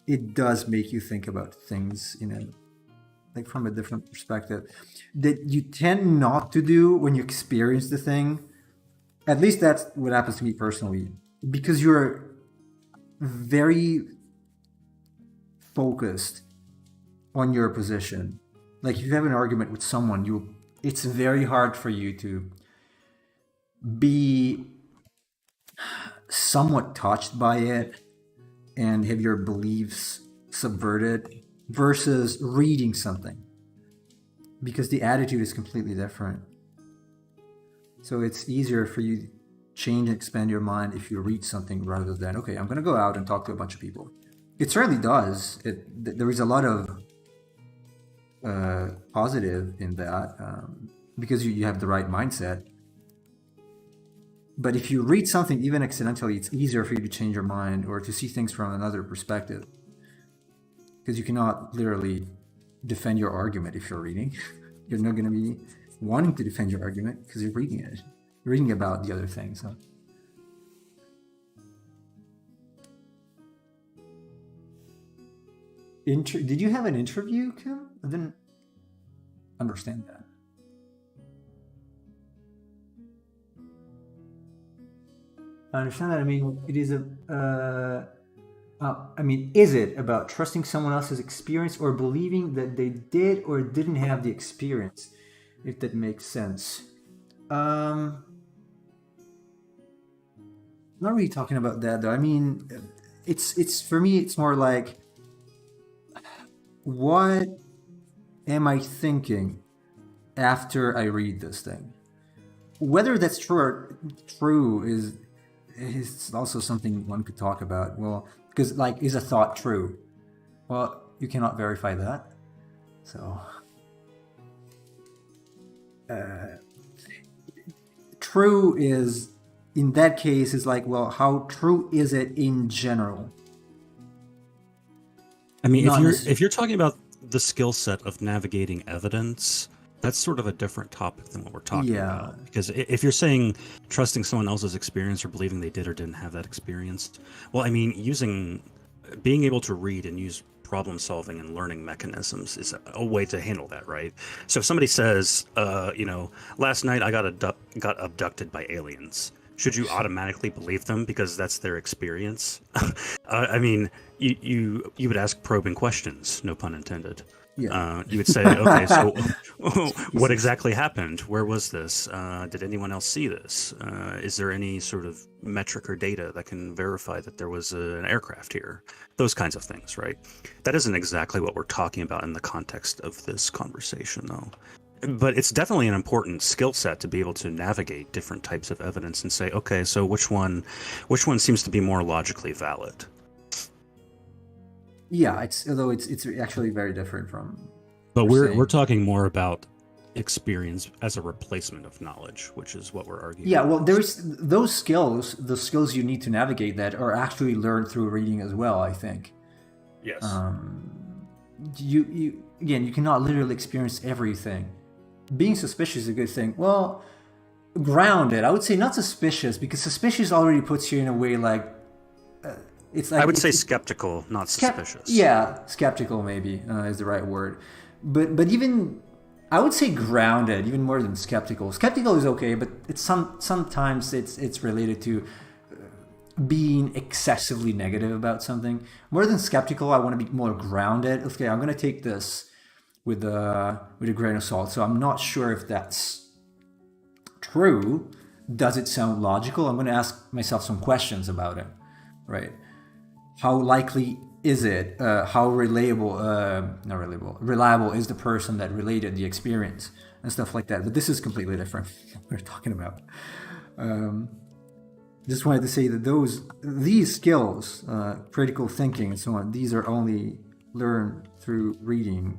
It does make you think about things in a like from a different perspective that you tend not to do when you experience the thing. At least that's what happens to me personally, because you're very focused on your position. Like if you have an argument with someone, you it's very hard for you to be somewhat touched by it and have your beliefs subverted versus reading something, because the attitude is completely different. So it's easier for you to change and expand your mind if you read something rather than, okay, I'm going to go out and talk to a bunch of people. It certainly does. There is a lot of positive in that, because you have the right mindset. But if you read something, even accidentally, it's easier for you to change your mind or to see things from another perspective. Because you cannot literally defend your argument if you're reading. You're not going to be wanting to defend your argument because you're reading it. You're reading about the other thing. So. Did you have an interview, Kim? I didn't understand that. I understand that. I mean, it is is it about trusting someone else's experience or believing that they did or didn't have the experience? If that makes sense. Not really talking about that though. I mean, it's for me. It's more like, what am I thinking after I read this thing? Whether that's true is also something one could talk about. Well, because like, is a thought true? Well, you cannot verify that. So, true is, in that case, is like, well, how true is it in general? I mean, if you're talking about the skill set of navigating evidence, that's sort of a different topic than what we're talking about. Because if you're saying trusting someone else's experience or believing they did or didn't have that experience, well, I mean, being able to read and use problem solving and learning mechanisms is a way to handle that, right? So if somebody says, last night I got abducted by aliens, should you automatically believe them because that's their experience? I mean, you would ask probing questions, no pun intended. Yeah. You would say, okay, so what exactly happened? Where was this? Did anyone else see this? Is there any sort of metric or data that can verify that there was an aircraft here? Those kinds of things, right? That isn't exactly what we're talking about in the context of this conversation, though. But it's definitely an important skill set to be able to navigate different types of evidence and say, okay, so which one seems to be more logically valid? Yeah, although it's actually very different from. But we're talking more about experience as a replacement of knowledge, which is what we're arguing. Yeah, well, there's those skills, the skills you need to navigate that are actually learned through reading as well, I think. Yes. You cannot literally experience everything. Being suspicious is a good thing. Well, grounded, I would say not suspicious, because suspicious already puts you in a way like. It's like, I would say skeptical, not suspicious. Yeah, skeptical maybe is the right word. But even, I would say grounded, even more than skeptical. Skeptical is okay, but sometimes it's related to being excessively negative about something. More than skeptical, I want to be more grounded. Okay, I'm going to take this with a grain of salt. So I'm not sure if that's true. Does it sound logical? I'm going to ask myself some questions about it, right? How likely is it? How reliable is the person that related the experience and stuff like that? But this is completely different from what we're talking about. Just wanted to say that these skills, critical thinking and so on, these are only learned through reading.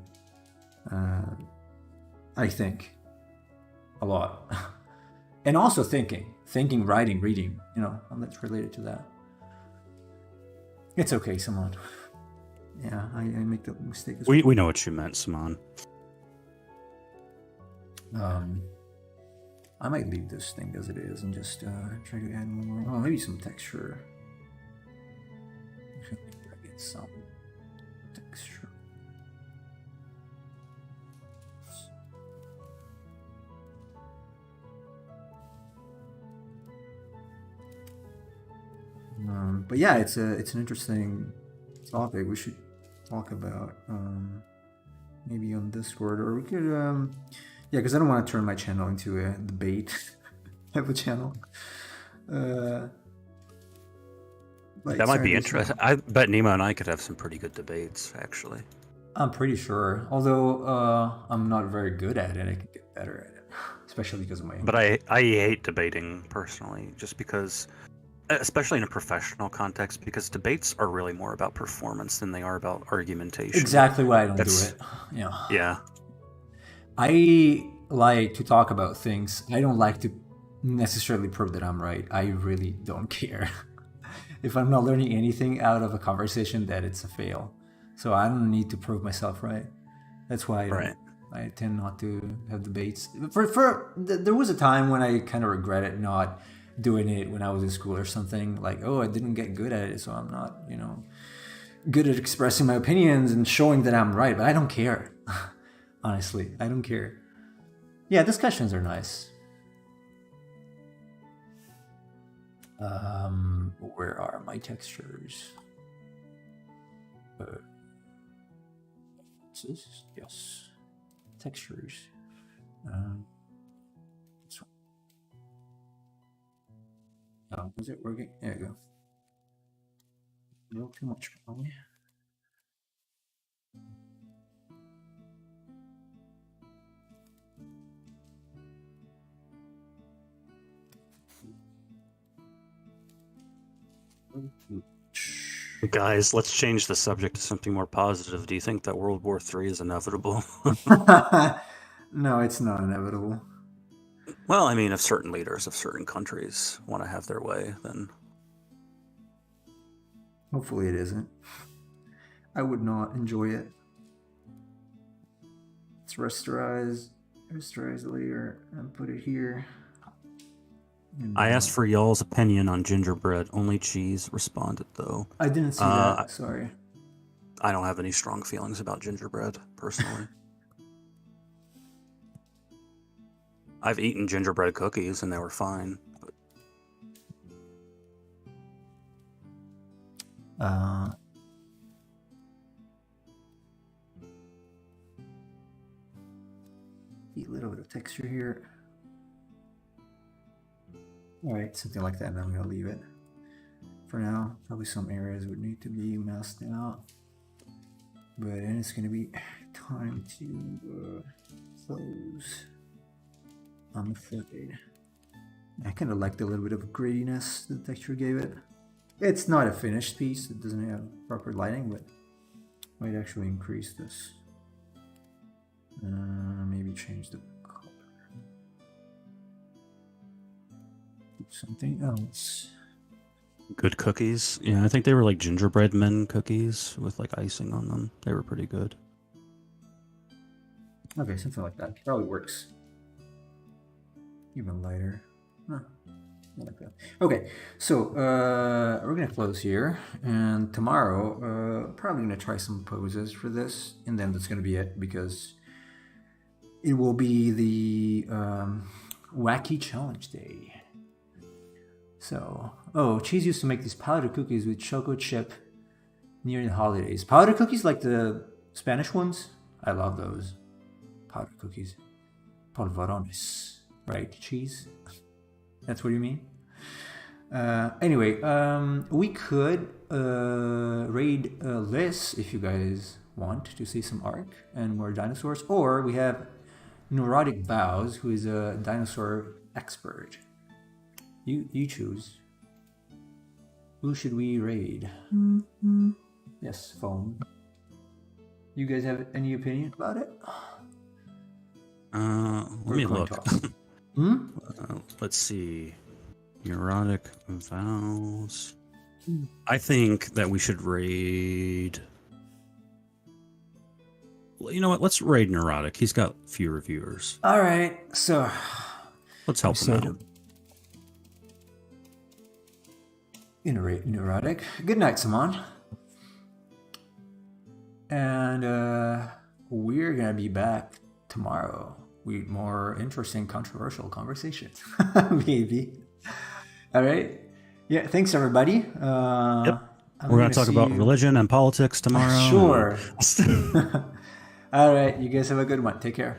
I think a lot, and also thinking, writing, reading. That's related to that. It's okay, Simon. Yeah, I make the mistake. We know what you meant, Simon. I might leave this thing as it is and just try to add more. Oh, maybe some texture. Get some texture. But yeah, it's an interesting topic we should talk about. Maybe on Discord, or we could yeah, because I don't want to turn my channel into a debate type of channel. That might be interesting. I bet Nemo and I could have some pretty good debates, actually. I'm pretty sure. Although I'm not very good at it, I could get better at it, especially because of my. But I hate debating personally, just because, especially in a professional context, because debates are really more about performance than they are about argumentation. Exactly why I don't do it. Yeah. I like to talk about things. I don't like to necessarily prove that I'm right. I really don't care. If I'm not learning anything out of a conversation, that it's a fail. So I don't need to prove myself right. That's why I tend not to have debates. There was a time when I kind of regretted not doing it when I was in school or something. Like, oh, I didn't get good at it, so I'm not, good at expressing my opinions and showing that I'm right. But I don't care. Honestly, I don't care. Yeah, discussions are nice. Where are my textures? Yes, textures. This one. Oh, is it working? There you go. No, too much probably. Guys, let's change the subject to something more positive. Do you think that World War III is inevitable? No, it's not inevitable. Well, I mean, if certain leaders of certain countries want to have their way, then... Hopefully it isn't. I would not enjoy it. Let's rasterize the layer and put it here. I asked for y'all's opinion on gingerbread. Only cheese responded, though. I didn't see that. Sorry. I don't have any strong feelings about gingerbread, personally. I've eaten gingerbread cookies, and they were fine. But... a little bit of texture here. Alright, something like that, and I'm going to leave it for now. Probably some areas would need to be masked out. But then it's going to be time to close. I'm afraid. I kind of liked a little bit of grittiness the texture gave it. It's not a finished piece, it doesn't have proper lighting, but might actually increase this. Maybe change the color. Something else. Good cookies. Yeah, I think they were like gingerbread men cookies with like icing on them. They were pretty good. Okay, something like that. Probably works. Even lighter. Huh. Like that. Okay, so we're gonna close here, and tomorrow probably gonna try some poses for this, and then that's gonna be it, because it will be the wacky challenge day. So, Cheese used to make these powder cookies with choco chip near the holidays. Powder cookies like the Spanish ones? I love those. Powder cookies. Polvorones. Right, Cheese? That's what you mean? Anyway, we could raid Liz if you guys want to see some art and more dinosaurs. Or we have Neurotic Bows, who is a dinosaur expert. You choose. Who should we raid? Yes, phone. You guys have any opinion about it? Let me look. Let's see. Neurotic Vows. I think that we should raid... Well, you know what? Let's raid Neurotic. He's got few reviewers. Alright, so... Let's help him out. Neurotic. Good night, Saman. And we're gonna be back tomorrow with more interesting, controversial conversations. Maybe. All right. Yeah. Thanks, everybody. Yep. We're gonna talk about religion and politics tomorrow. Sure. All right. You guys have a good one. Take care.